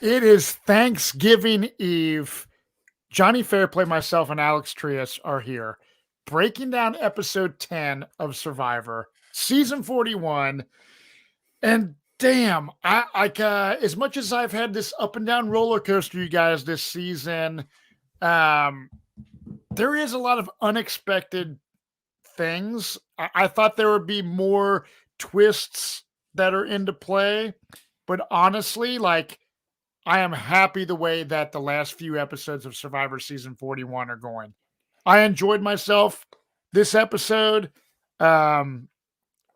It is Thanksgiving Eve. Jonny Fairplay, myself, and Alex Trias are here breaking down episode 10 of Survivor, season 41. And damn, I like as much as I've had this up and down roller coaster, you guys, this season, there is a lot of unexpected things. I thought there would be more twists that are into play, but honestly, like, I am happy the way that the last few episodes of Survivor season 41 are going. I enjoyed myself this episode. I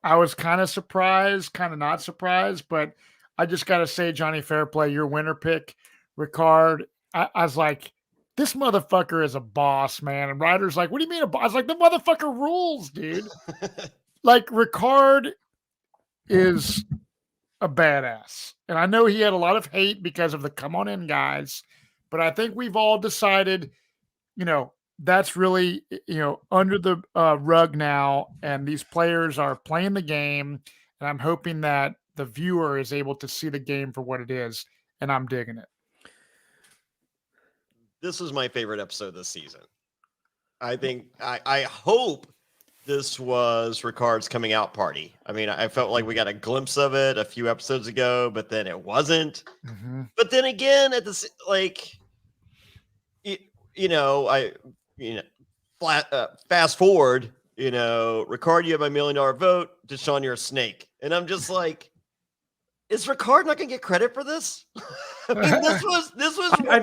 was kind of surprised, kind of not surprised, but I just got to say, Jonny Fairplay, your winner pick, Ricard. I was like, this motherfucker is a boss, man. And Ryder's like, what do you mean a boss? I was like, the motherfucker rules, dude. Like, Ricard is a badass. And I know he had a lot of hate because of the come on in guys, but I think we've all decided, that's really, under the rug now. And these players are playing the game. And I'm hoping that the viewer is able to see the game for what it is. And I'm digging it. This was my favorite episode this season. I hope this was Ricard's coming out party. I mean, I felt like we got a glimpse of it a few episodes ago, but then it wasn't. Mm-hmm. But then again, at this, fast forward, Ricard, you have my $1 million vote. Deshaun, you're a snake. And I'm just like, is Ricard not going to get credit for this? I mean, this was. I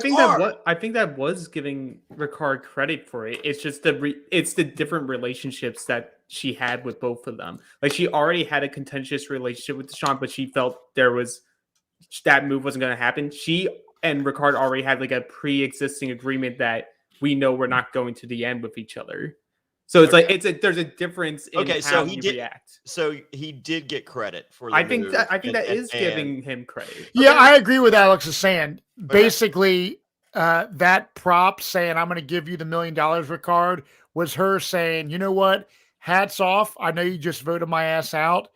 think that was giving Ricard credit for it. It's just the different relationships that she had with both of them. Like, she already had a contentious relationship with Shan, but she felt that move wasn't going to happen. She and Ricard already had like a pre-existing agreement that we know we're not going to the end with each other. So it's there's a difference in how he reacts. So he did get credit for the I think that is giving him credit. Yeah, okay. I agree with Alex is saying. Basically, that prop saying, I'm going to give you the $1 million, Ricard, was her saying, you know what? Hats off. I know you just voted my ass out,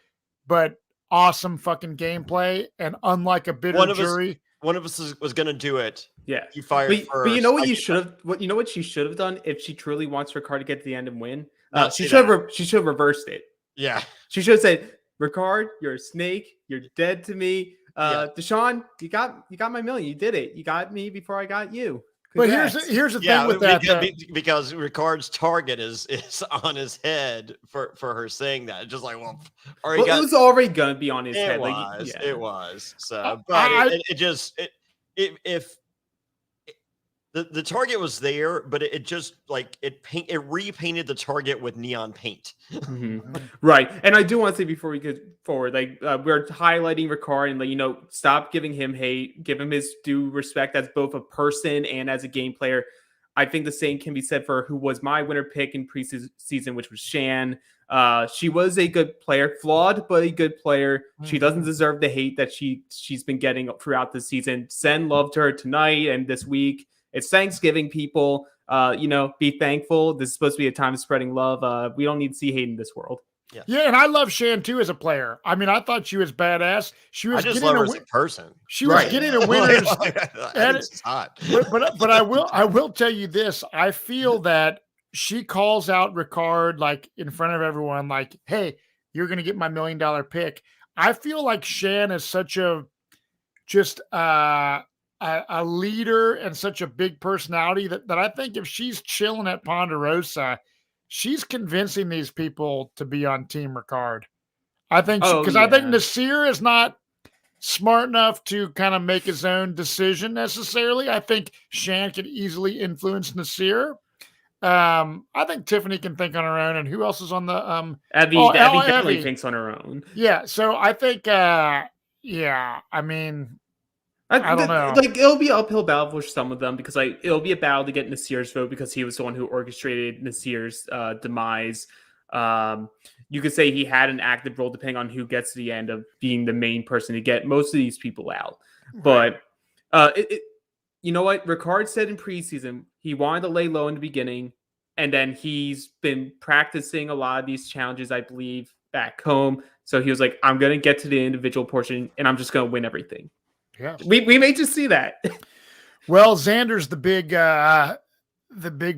but awesome fucking gameplay. And unlike a bitter jury. One of us was going to do it. Yeah, you fired first. But you know what you should have. What you know what she should have done if she truly wants Ricard to get to the end and win. She should have reversed it. Yeah, she should have said, "Ricard, you're a snake. You're dead to me." Deshaun, you got my $1 million. You did it. You got me before I got you. Congrats. But here's the thing with that, because Ricard's target is on his head for her saying that. Just like, it was already gonna be on his head. It was. So, but if the target was there, but it just like it repainted the target with neon paint. Mm-hmm. Right. And I do want to say before we get forward, we're highlighting Ricard and stop giving him hate, give him his due respect as both a person and as a game player. I think the same can be said for who was my winner pick in preseason, which was Shan. She was a good player, flawed, but a good player. Mm-hmm. She doesn't deserve the hate that she's been getting throughout the season. Sen loved her tonight and this week. It's Thanksgiving, people. Be thankful. This is supposed to be a time of spreading love. We don't need to see hate in this world. Yeah, and I love Shan too as a player. I mean, I thought she was badass. I just love her as a person. She was getting a winner's. It's hot. But I will tell you this. I feel that she calls out Ricard like in front of everyone, like, "Hey, you're going to get my $1 million pick." I feel like Shan is such a leader and such a big personality that I think if she's chilling at Ponderosa, she's convincing these people to be on Team Ricard. I think I think Nasir is not smart enough to kind of make his own decision necessarily. I think Shan could easily influence Nasir. I think Tiffany can think on her own, and who else is on the Abby definitely thinks on her own. Yeah, so I think I mean, I don't know. It'll be an uphill battle for some of them because it'll be a battle to get Nasir's vote because he was the one who orchestrated Nasir's demise. You could say he had an active role depending on who gets to the end of being the main person to get most of these people out. Right. But you know what? Ricard said in preseason he wanted to lay low in the beginning, and then he's been practicing a lot of these challenges, I believe, back home. So he was like, I'm going to get to the individual portion, and I'm just going to win everything. Yeah. We may just see that. Well, Xander's the big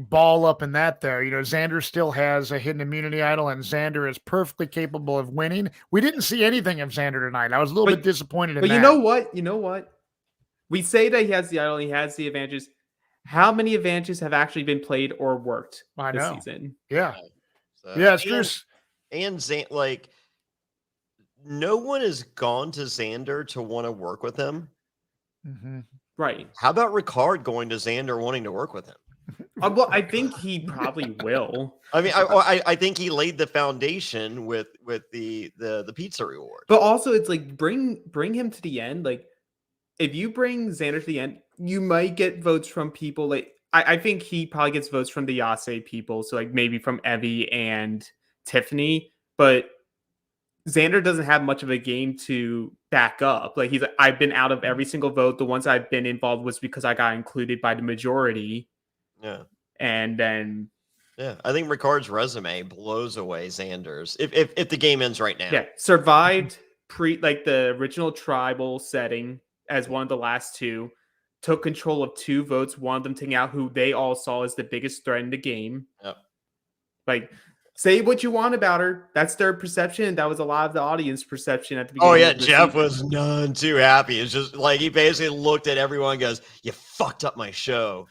ball up in that there. Xander still has a hidden immunity idol, and Xander is perfectly capable of winning. We didn't see anything of Xander tonight. I was a little bit disappointed in that. But you know what? We say that he has the idol, he has the advantages. How many advantages have actually been played or worked this season? Yeah. So, Yeah, it's true. And no one has gone to Xander to want to work with him. Mm-hmm. Right. How about Ricard going to Xander wanting to work with him? Well, I think he probably will. I mean, I think he laid the foundation with the pizza reward. But also, it's like bring him to the end. Like, if you bring Xander to the end, you might get votes from people. Like, I think he probably gets votes from the Yase people. So, like, maybe from Evie and Tiffany. But Xander doesn't have much of a game to back up. Like, I've been out of every single vote. The ones I've been involved was because I got included by the majority. Yeah. And then I think Ricard's resume blows away Xander's if the game ends right now. Yeah, survived the original tribal setting as one of the last two, took control of 2 votes, one of them taking out who they all saw as the biggest threat in the game. Yep. Like, say what you want about her. That's their perception. That was a lot of the audience perception at the beginning. Oh yeah, of the Jeff season. was none too happy. It's just like he basically looked at everyone and goes, "You fucked up my show."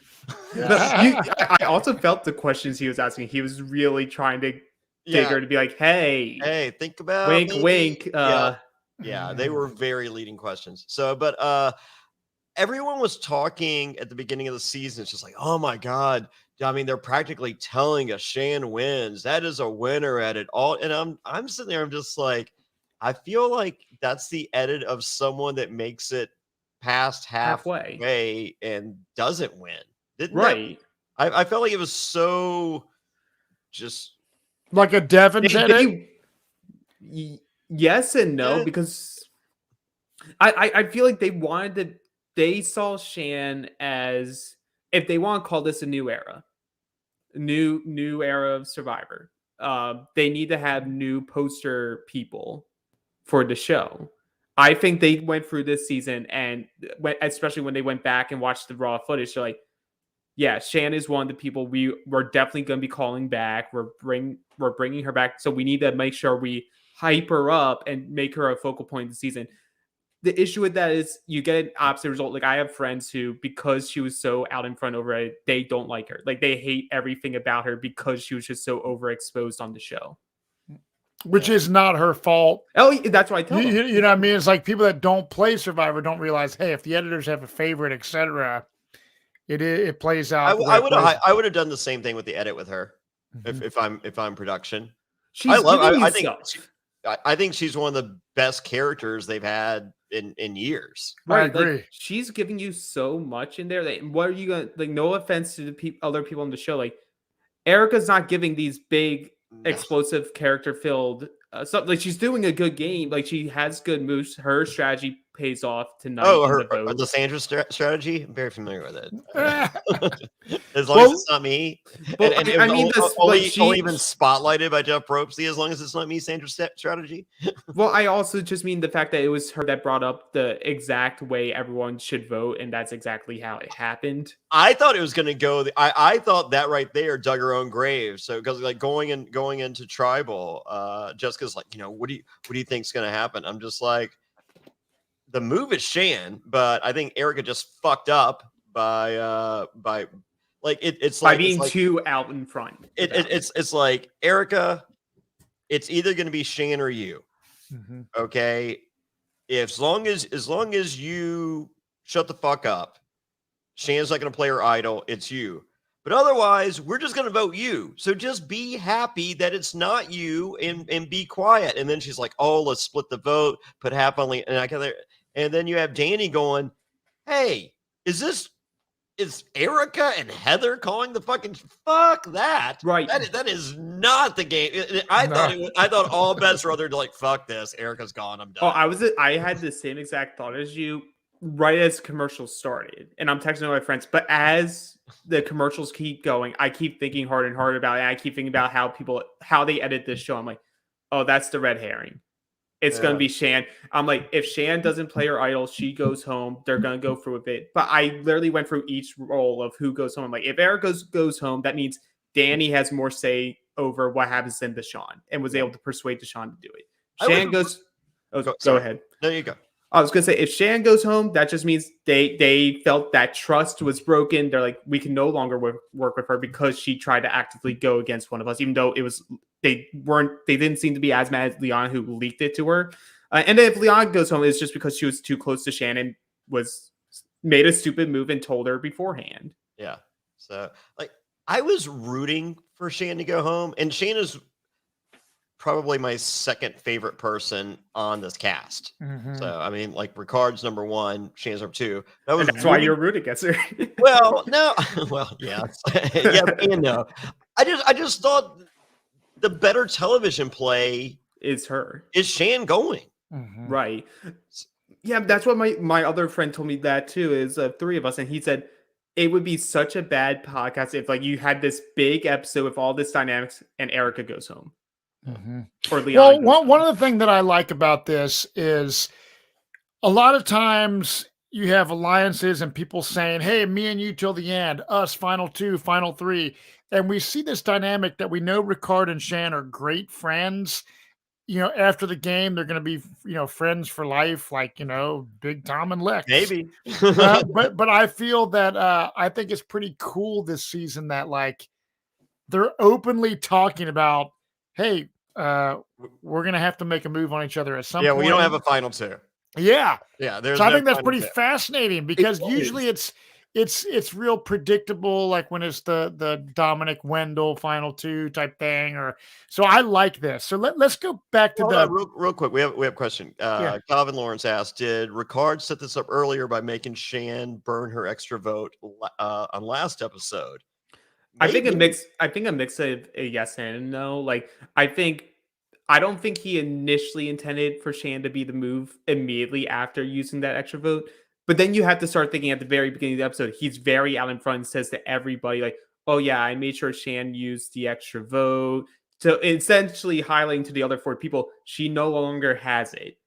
I also felt the questions he was asking. He was really trying to get her to be like, hey, think about wink, me. wink. Yeah, they were very leading questions. So, but everyone was talking at the beginning of the season. It's just like, oh my God. I mean, they're practically telling us Shan wins. That is a winner at it all. And I'm sitting there, I'm just like, I feel like that's the edit of someone that makes it past halfway and doesn't win. Didn't I felt like it was so just like a Devon's edit. Yes and no, because I feel like they saw Shan as, if they want to call this a new era, new era of Survivor, they need to have new poster people for the show. I think they went through this season and especially when they went back and watched the raw footage, they're like, yeah, Shan is one of the people we're definitely going to be calling back. We're bringing her back. So we need to make sure we hype her up and make her a focal point of the season. The issue with that is you get an opposite result. Like, I have friends who, because she was so out in front over it, they don't like her. Like, they hate everything about her because she was just so overexposed on the show. Which is not her fault. Oh, that's what I tell them. You know what I mean? It's like people that don't play Survivor don't realize, hey, if the editors have a favorite, etc., it plays out. I would have done the same thing with the edit with her, if I'm production. I think she's one of the best characters they've had in years. Right, I agree. Like, she's giving you so much in there. Like, what are you gonna, like? No offense to the other people on the show, like Erika's not giving these big, explosive, character-filled stuff. Like, she's doing a good game. Like, she has good moves. Her strategy pays off tonight. Oh, the Sandra strategy. I'm very familiar with it. As long as it's not me. Well, and I mean, only been spotlighted by Jeff Probsty. As long as it's not me, Sandra's strategy. Well, I also just mean the fact that it was her that brought up the exact way everyone should vote, and that's exactly how it happened. I thought it was going to go. I thought that right there dug her own grave. So, because like going into tribal, Jessica's like, what do you think's going to happen? I'm just like, the move is Shan, but I think Erika just fucked up by being too out in front. It's like, Erika, it's either going to be Shan or you. Mm-hmm. Okay, as long as you shut the fuck up, Shan's not going to play her idol. It's you. But otherwise, we're just going to vote you. So just be happy that it's not you and be quiet. And then she's like, oh, let's split the vote, put half on, and then you have Danny going, hey, is Erika and Heather calling the fucking fuck that? Right. That is not the game. I thought all bets were other to like, fuck this. Erika's gone. I'm done. Oh, I had the same exact thought as you right as commercials started. And I'm texting my friends. But as the commercials keep going, I keep thinking harder and harder about it. And I keep thinking about how they edit this show. I'm like, oh, that's the red herring. It's going to be Shan. I'm like, if Shan doesn't play her idol, she goes home. They're going to go through a bit. But I literally went through each role of who goes home. I'm like, if Erika goes home, that means Danny has more say over what happens than Deshaun and was able to persuade Deshaun to do it. Shan goes. Go ahead. There you go. I was going to say, if Shan goes home, that just means they felt that trust was broken. They're like, we can no longer work with her because she tried to actively go against one of us, even though it was they didn't seem to be as mad as Leon, who leaked it to her. And if Leon goes home, it's just because she was too close to Shannon, made a stupid move and told her beforehand. Yeah. So like I was rooting for Shan to go home, and Shan is probably my second favorite person on this cast. So I mean, like Ricard's number one, Shan's number two. That's why you're rooting against her. Well, no, well, yeah, yeah, and no. I just thought the better television play is Shan going. Right. Yeah, that's what my other friend told me that too, is three of us, and he said it would be such a bad podcast if like you had this big episode with all this dynamics and Erika goes home. Or Leon. Well, one of the things that I like about this is a lot of times you have alliances and people saying, hey, me and you till the end, us, final two, final three. And we see this dynamic that we know Ricard and Shan are great friends. You know, after the game, they're going to be, friends for life, like, Big Tom and Lex. Maybe. but I feel that I think it's pretty cool this season that, like, they're openly talking about, hey, we're going to have to make a move on each other at some point. Yeah, we don't have a final two. Yeah. Yeah. So I think that's pretty fascinating because usually it's real predictable, like when it's the Dominic Wendell final two type thing, so I like this. So let's go back to real quick. We have a question. Calvin Lawrence asked, did Ricard set this up earlier by making Shan burn her extra vote on last episode? Maybe. I think a mix of a yes and no. Like I don't think he initially intended for Shan to be the move immediately after using that extra vote. But then you have to start thinking at the very beginning of the episode, he's very out in front and says to everybody, like, oh yeah, I made sure Shan used the extra vote. So essentially highlighting to the other four people, she no longer has it.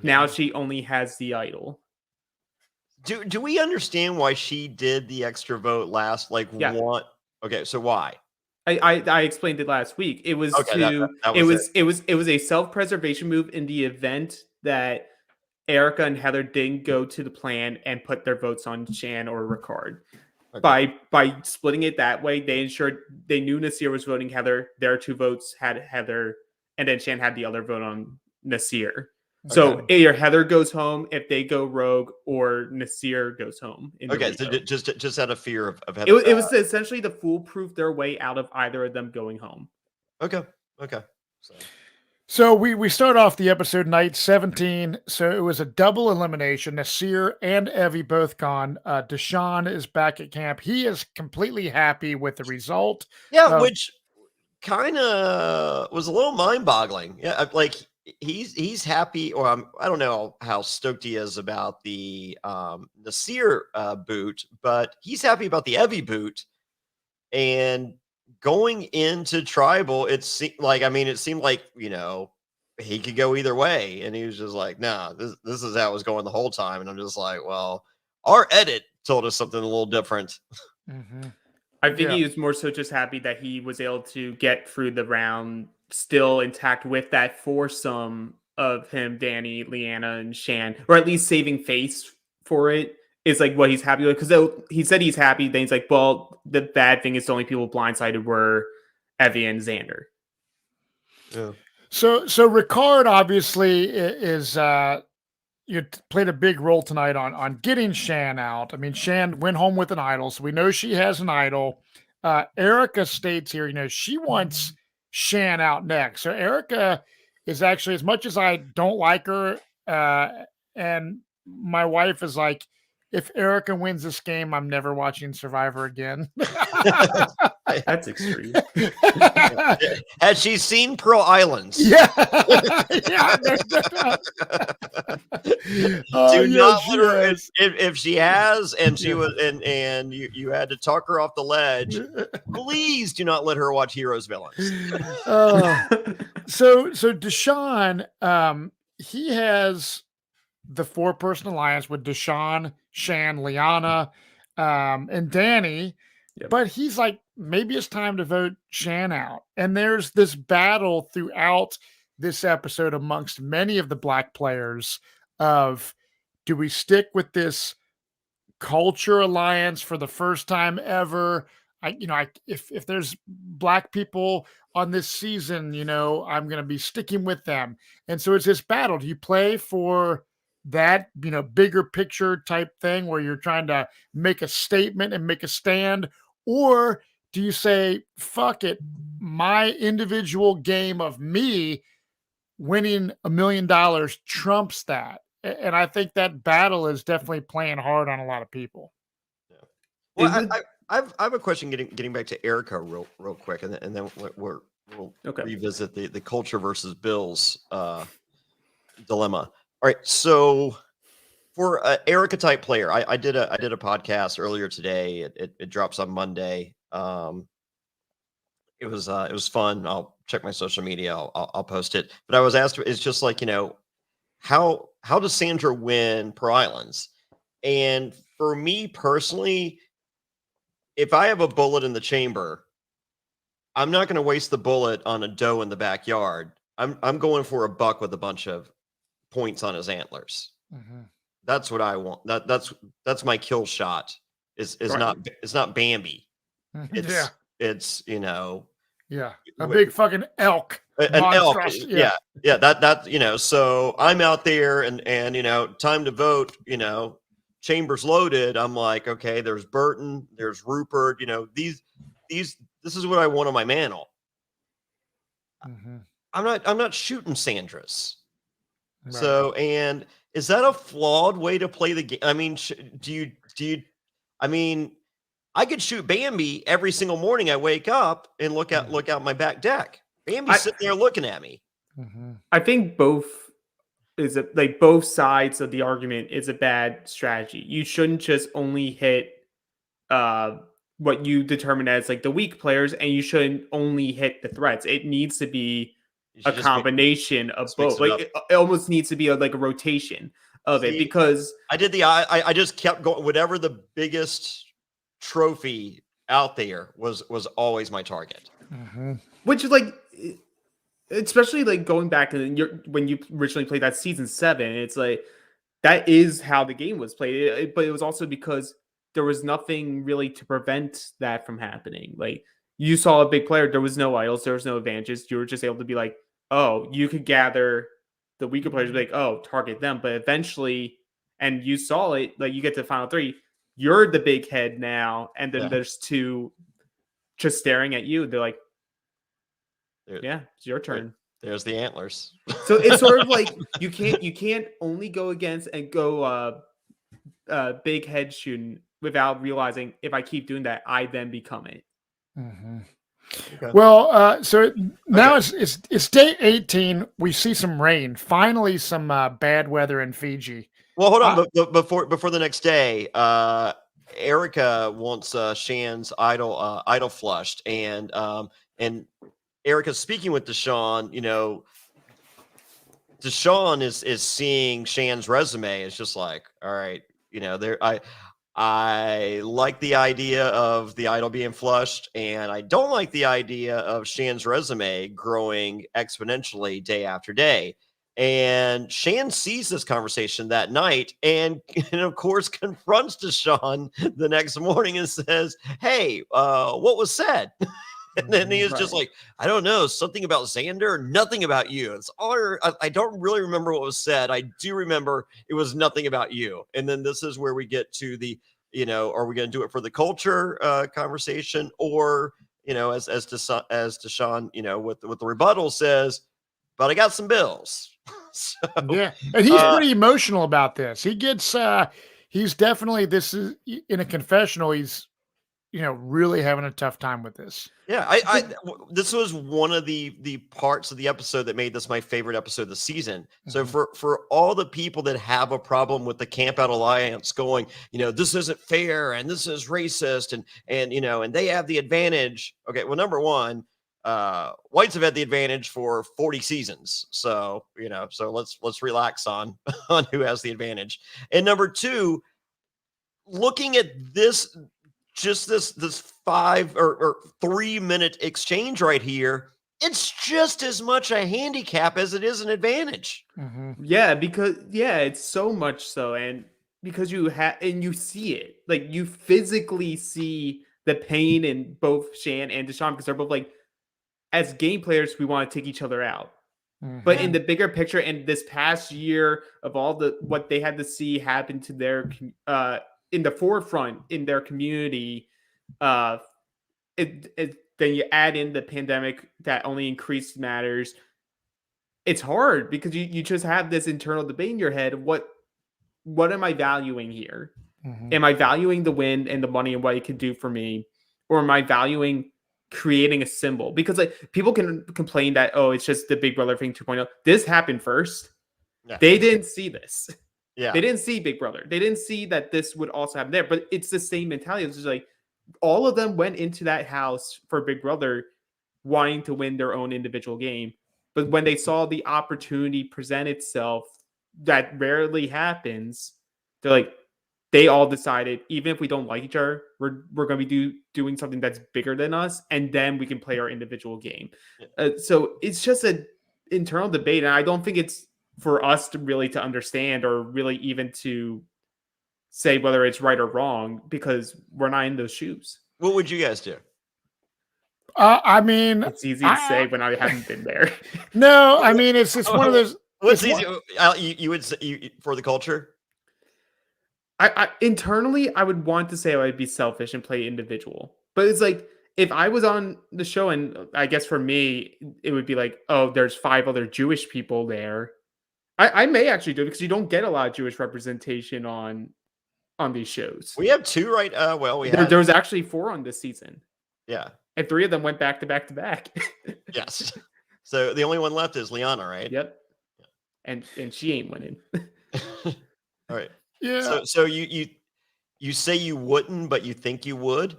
Now she only has the idol. Do we understand why she did the extra vote last? Like what? Okay, so why? I explained it last week. It was it was a self-preservation move in the event that Erika and Heather didn't go to the plan and put their votes on Shan or Ricard. Okay. By splitting it that way, they ensured they knew Nasir was voting Heather. Their two votes had Heather, and then Shan had the other vote on Nasir. So either Heather goes home if they go rogue, or Nasir goes home. So just out of fear of Heather. It was essentially to foolproof their way out of either of them going home. Okay. So we start off the episode night 17. So it was a double elimination. Nasir and Evie both gone. Deshaun is back at camp. He is completely happy with the result. Yeah, which kind of was a little mind-boggling. Yeah, like he's happy, or I don't know how stoked he is about the Nasir boot, but he's happy about the Evie boot. And going into tribal, it seemed like he could go either way, and he was just like, nah, this is how it was going the whole time. And I'm just like, well, our edit told us something a little different. I think he was more so just happy that he was able to get through the round still intact with that foursome of him, Danny, Leanna, and Shan, or at least saving face for it. Is like what he's happy with, because he said he's happy. Then he's like, well, the bad thing is the only people blindsided were Evie and Xander. Yeah. So Ricard obviously is played a big role tonight on getting Shan out. I mean, Shan went home with an idol, so we know she has an idol. Erika states here, she wants Shan out next. So Erika is actually, as much as I don't like her, and my wife is like, if Erika wins this game, I'm never watching Survivor again. That's extreme. Has she seen Pearl Islands? Yeah. Do not let her. If she has, and she was, and you had to talk her off the ledge, please do not let her watch Heroes Villains. So Deshaun, he has the 4-person alliance with Deshaun, Shan, Liana, and Danny. Yep. But he's like, maybe it's time to vote Shan out. And there's this battle throughout this episode amongst many of the black players of, do we stick with this culture alliance for the first time ever? If there's black people on this season, I'm going to be sticking with them. And so it's this battle. Do you play for that, bigger picture type thing where you're trying to make a statement and make a stand? Or do you say, fuck it, my individual game of me winning $1 million trumps that? And I think that battle is definitely playing hard on a lot of people. Yeah. Well, I have a question getting back to Erika real quick, and then we'll revisit the culture versus Bills dilemma. All right, so for an Erika type player, I did a podcast earlier today. It drops on Monday. It was fun. I'll check my social media. I'll post it. But I was asked, it's just like, how does Sandra win per islands? And for me personally, if I have a bullet in the chamber, I'm not going to waste the bullet on a doe in the backyard. I'm going for a buck with a bunch of points on his antlers. Mm-hmm. That's what I want. That's my kill shot. It's not Bambi. It's a big fucking elk. An elk. Yeah. That so I'm out there and time to vote, chambers loaded. I'm like, okay, there's Burton, there's Rupert, this is what I want on my mantle. Mm-hmm. I'm not shooting Sandra's. Right. So, and is that a flawed way to play the game? I mean, I could shoot Bambi every single morning. I wake up and look out my back deck. Bambi's sitting there looking at me. Mm-hmm. I think both sides of the argument is a bad strategy. You shouldn't just only hit what you determine as like the weak players, and you shouldn't only hit the threats. It needs to be a combination of both. Like it almost needs to be a rotation of it, because I just kept going. Whatever the biggest trophy out there was always my target. Mm-hmm. Which is especially going back to when you originally played that season 7, it's like that is how the game was played. But it was also because there was nothing really to prevent that from happening. Like, you saw a big player, there was no idols, there was no advantages. You were just able to be like, oh, you could gather the weaker players, be like, oh, target them. But eventually, and you saw it, you get to the final 3, you're the big head now, and then there's 2 just staring at you. They're like, yeah, it's your turn. There's the antlers. So it's sort of like you can't only go against and go big head shooting without realizing, if I keep doing that, I then become it. Mm-hmm. Okay. Well, so now it's day 18. We see some rain. Finally, some bad weather in Fiji. Well, hold on. Before the next day, Erika wants Shan's idol flushed, and Erika's speaking with Deshaun. Deshaun is seeing Shan's resume. It's just like, all right, I like the idea of the idol being flushed, and I don't like the idea of Shan's resume growing exponentially day after day. And Shan sees this conversation that night and of course confronts Deshaun the next morning and says, hey, what was said? And then he is just like, I don't know, something about Xander, nothing about you. It's all, I don't really remember what was said. I do remember it was nothing about you. And then this is where we get to the, are we going to do it for the culture conversation, or, as Deshaun, with the rebuttal says, but I got some bills. So, yeah, and he's pretty emotional about this. He gets, he's definitely, this is in a confessional. He's, really having a tough time with this. Yeah, this was one of the parts of the episode that made this my favorite episode of the season. Mm-hmm. So for all the people that have a problem with the Camp Out Alliance going, this isn't fair and this is racist and they have the advantage. Okay, well, number one, Whites have had the advantage for 40 seasons. So, so let's relax on who has the advantage. And number two, looking at this, just this 5 or 3 minute exchange right here, it's just as much a handicap as it is an advantage. Yeah, because it's so much so, and because you see it, like you physically see the pain in both Shan and Deshaun, because they're both like, as game players, we want to take each other out. But in the bigger picture, and this past year of all what they had to see happen to their in the forefront in their community, then you add in the pandemic that only increased matters. It's hard because you just have this internal debate in your head. What am I valuing here? Am I valuing the win and the money and what it can do for me? Or am I valuing creating a symbol? Because like people can complain that, oh, it's just the Big Brother thing 2.0. This happened first. Yeah. They didn't see this. Yeah. They didn't see Big Brother. They didn't see that this would also happen there. But it's the same mentality. It's just like all of them went into that house for Big Brother wanting to win their own individual game. But when they saw the opportunity present itself, that rarely happens, they're like, they all decided, even if we don't like each other, we're going to be doing something that's bigger than us, and then we can play our individual game. So it's just an internal debate, and I don't think it's for us to really to understand or really even to say whether it's right or wrong, because we're not in those shoes. What would you guys do? I mean, it's easy to say when I haven't been there. No, I mean, it's one of those. What's easy? You would say for the culture? I internally, I would want to say I would be selfish and play individual. But it's like, if I was on the show, and I guess for me, it would be like, oh, there's 5 other Jewish people there. I may actually do it because you don't get a lot of Jewish representation on these shows. We have 2 right. There was actually 4 on this season. Yeah. And 3 of them went back to back to back. Yes. So the only one left is Liana, right? Yep. And she ain't winning. All right. Yeah. So you say you wouldn't, but you think you would?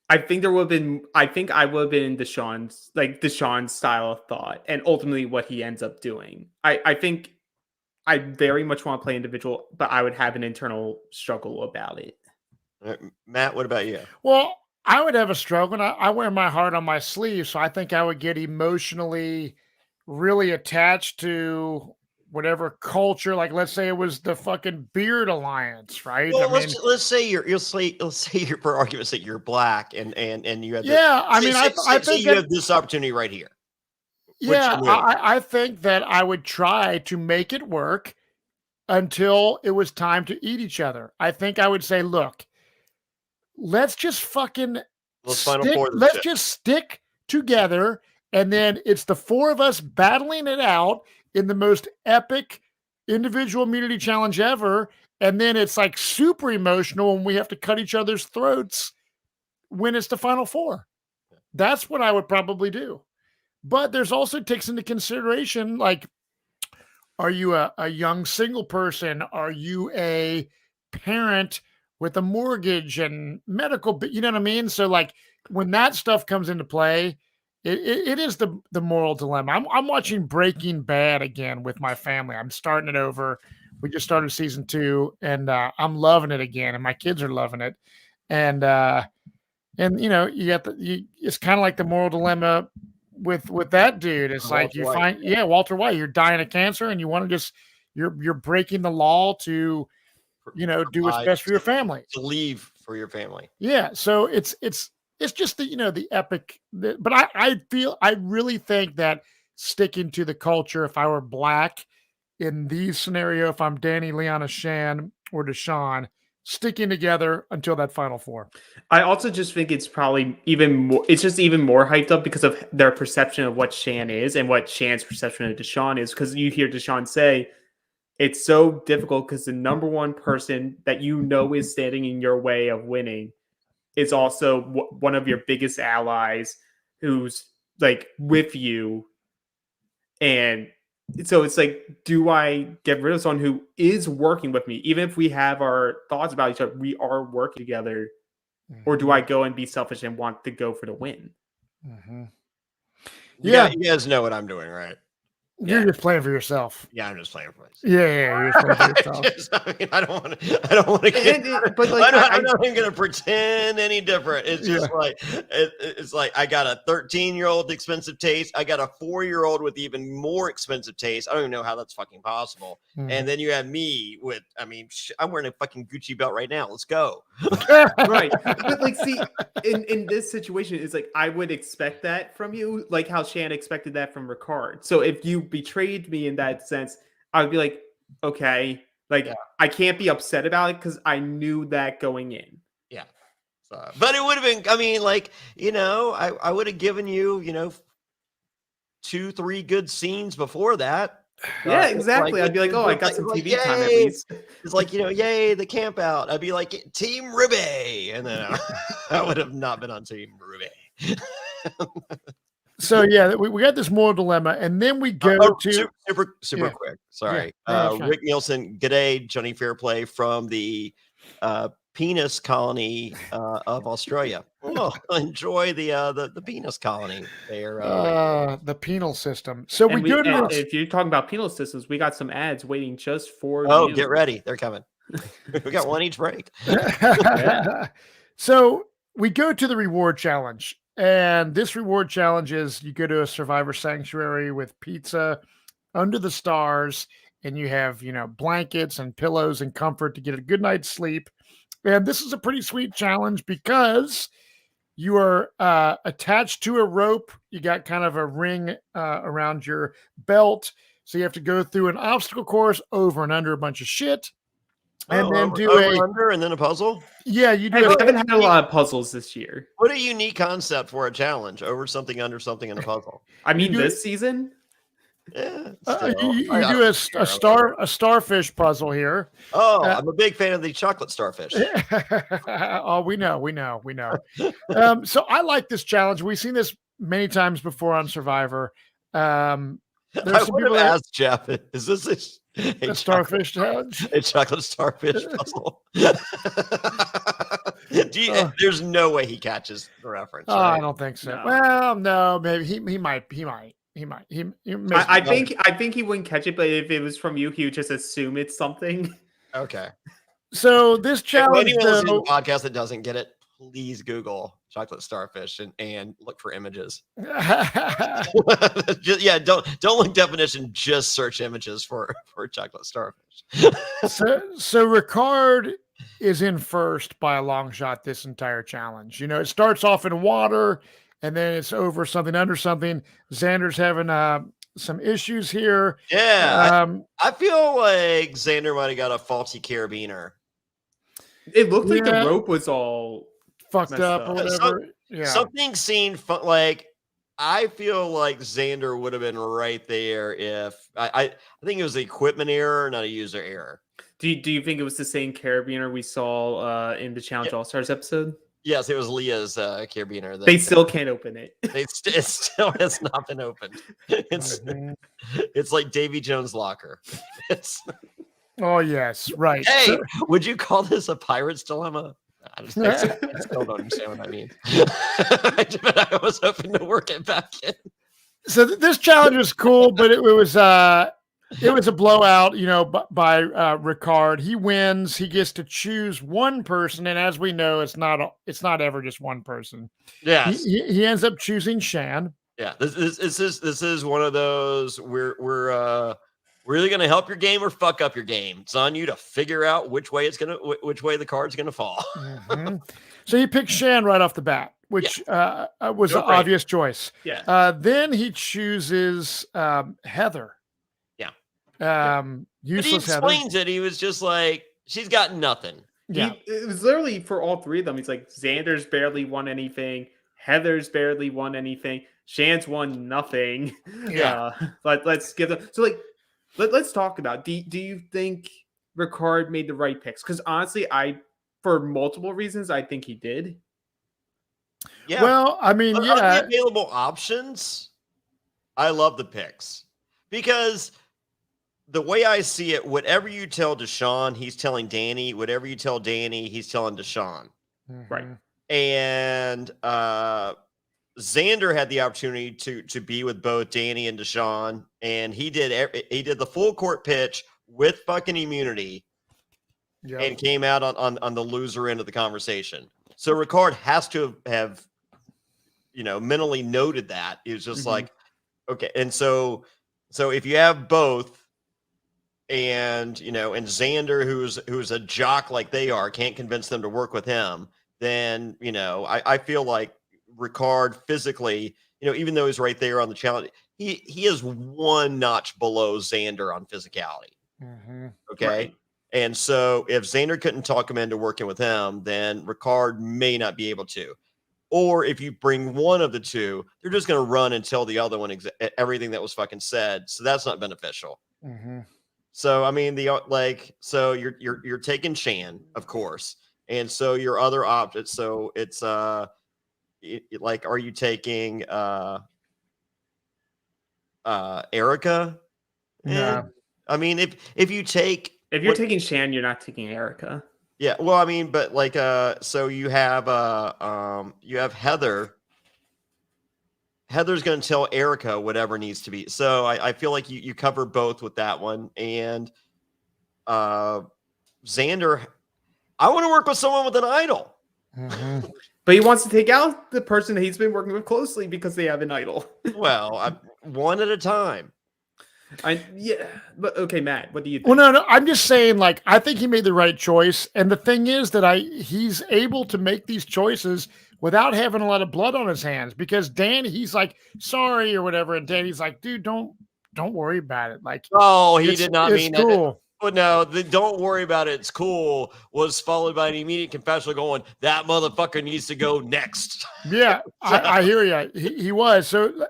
I think I would have been in Deshaun's style of thought, and ultimately what he ends up doing. I think I very much want to play individual, but I would have an internal struggle about it. Matt, what about you? Well, I would have a struggle, and I wear my heart on my sleeve, so I think I would get emotionally really attached to whatever culture. Like, let's say it was the fucking Beard Alliance, right? Well, let's say you'll say for argument's sake you're black, and you have I think you have this opportunity right here. Yeah, I think that I would try to make it work until it was time to eat each other. I think I would say, look, let's just fucking stick together, and then it's the 4 of us battling it out in the most epic individual immunity challenge ever, and then it's like super emotional when we have to cut each other's throats when it's the final 4. That's what I would probably do. But there's also takes into consideration, like, are you a young single person? Are you a parent with a mortgage and medical? You know what I mean? So, like, when that stuff comes into play, it is the moral dilemma. I'm watching Breaking Bad again with my family. I'm starting it over. We just started season 2, and I'm loving it again, and my kids are loving it. And you know, it's kind of like the moral dilemma with that dude. It's like you find Walter White, you're dying of cancer, and you want to just you're breaking the law to do what's best for your family, to leave for your family. Yeah, so it's just the epic. But I really think that sticking to the culture, if I were black in these scenario, if I'm Danny, Liana, Shan, or Deshaun, sticking together until that final 4. I also just think it's probably even more hyped up because of their perception of what Shan is and what Shan's perception of Deshaun is. Because you hear Deshaun say, it's so difficult because the number one person that is standing in your way of winning is also one of your biggest allies who's like with you. And so it's like, do I get rid of someone who is working with me? Even if we have our thoughts about each other, we are working together. Mm-hmm. Or do I go and be selfish and want to go for the win? Mm-hmm. Yeah. You guys know what I'm doing, right? You're just playing for yourself. Yeah, I'm just playing for myself. Yeah, you're just playing for yourself. I don't want to. But like, I'm not even gonna pretend any different. It's just it's like I got a 13-year-old expensive taste. I got a 4-year-old with even more expensive taste. I don't even know how that's fucking possible. And then you have me with. I mean, I'm wearing a fucking Gucci belt right now. Let's go. Right, but like, see, in this situation, it's like I would expect that from you, like how Shan expected that from Ricard. So if you betrayed me in that sense, I would be like, okay, like I can't be upset about it because I knew that going in. Yeah. So, but it would have been. I mean, like, I would have given you, 2-3 good scenes before that. Yeah, exactly. I'd be like, oh, I got some TV time at least. It's like, yay, the camp out. I'd be like, Team Ruby. And then I would have not been on Team Ruby. So, yeah, we got this moral dilemma. And then we go to... Super quick. Sorry. Yeah. Rick Nielsen, g'day, Jonny Fairplay from the penis colony of Australia. Oh, enjoy the penis colony there. The penal system. So we go to if you're talking about penal systems, we got some ads waiting just for you. Get ready. They're coming. We got one each break. So we go to the reward challenge. And this reward challenge is you go to a survivor sanctuary with pizza under the stars, and you have, blankets and pillows and comfort to get a good night's sleep. And this is a pretty sweet challenge because you are attached to a rope. You got kind of a ring around your belt. So you have to go through an obstacle course over and under a bunch of shit. And then do under and then a puzzle. Yeah, you do. We haven't had a lot of puzzles this year. What a unique concept for a challenge: over something, under something, in a puzzle. I mean, this season. Yeah, you do a starfish puzzle here. Oh, I'm a big fan of the chocolate starfish. Oh, we know. So I like this challenge. We've seen this many times before on Survivor. I would have asked Jeff, is this a starfish challenge? A chocolate starfish puzzle? There's no way he catches the reference. Right? I don't think so. No. Well, no, maybe he might. I think he wouldn't catch it, but if it was from you, he would just assume it's something. Okay. So this challenge, if anyone listening to the podcast that doesn't get it, please Google chocolate starfish and look for images. Don't look definition. Just search images for chocolate starfish. So Ricard is in first by a long shot this entire challenge. It starts off in water. And then it's over something, under something. Xander's having some issues here. Yeah. I feel like Xander might have got a faulty carabiner. It looked like the rope was all fucked up or whatever. Something seemed like I feel like Xander would have been right there if I think it was the equipment error, not a user error. Do you think it was the same carabiner we saw in the Challenge All-Stars episode? Yes, it was Leah's carabiner. They still can't open it. It still has not been opened. It's like Davy Jones' locker. Oh, yes, right. Hey, would you call this a pirate's dilemma? I still don't understand what I mean. I was hoping to work it back in. So this challenge was cool, but it was a blowout, by Ricard. He wins. He gets to choose one person, and as we know, it's not ever just one person. Yeah, he ends up choosing Shan. Yeah, this is one of those we're either gonna help your game or fuck up your game. It's on you to figure out which way the card's gonna fall. Mm-hmm. So he picked Shan right off the bat, which was an obvious choice. Yeah. Then he chooses Heather. But he explains it. He was just like, she's got nothing. Yeah. It was literally for all three of them. He's like, Xander's barely won anything. Heather's barely won anything. Shan's won nothing. Yeah. Let's give them. So let's talk about. Do you think Ricard made the right picks? Because honestly, for multiple reasons, I think he did. Yeah. Well, I mean, of the available options, I love the picks because the way I see it, whatever you tell Deshaun, he's telling Danny. Whatever you tell Danny, he's telling Deshaun. Right. And Xander had the opportunity to be with both Danny and Deshaun, and he did the full court pitch with fucking immunity and came out on the loser end of the conversation. So Ricard has to have mentally noted that. It was just like, okay. And so if you have both and Xander, who's a jock like they are, can't convince them to work with him, then I feel like Ricard physically, even though he's right there on the challenge, he is one notch below Xander on physicality. Okay. Right. And so if Xander couldn't talk him into working with him, then Ricard may not be able to. Or if you bring one of the two, they're just going to run and tell the other one everything that was fucking said. So that's not beneficial. So I mean, so you're taking Shan, of course, and so your other option. So it's are you taking Erika? Yeah. I mean, if you're taking Shan, you're not taking Erika. Yeah, well, I mean, but so you have Heather. Heather's going to tell Erika whatever needs to be. So I feel like you cover both with that one. And Xander, I want to work with someone with an idol. But he wants to take out the person that he's been working with closely because they have an idol. Well, one at a time. But okay, Matt, what do you think? Well, no, I'm just saying, like, I think he made the right choice. And the thing is that he's able to make these choices without having a lot of blood on his hands, because Dan, he's like, sorry or whatever. And Danny's like, dude, don't worry about it. Like, oh, he did not mean cool. But no, the don't worry about it, it's cool was followed by an immediate confessional going, that motherfucker needs to go next. Yeah, I hear you. He was. So,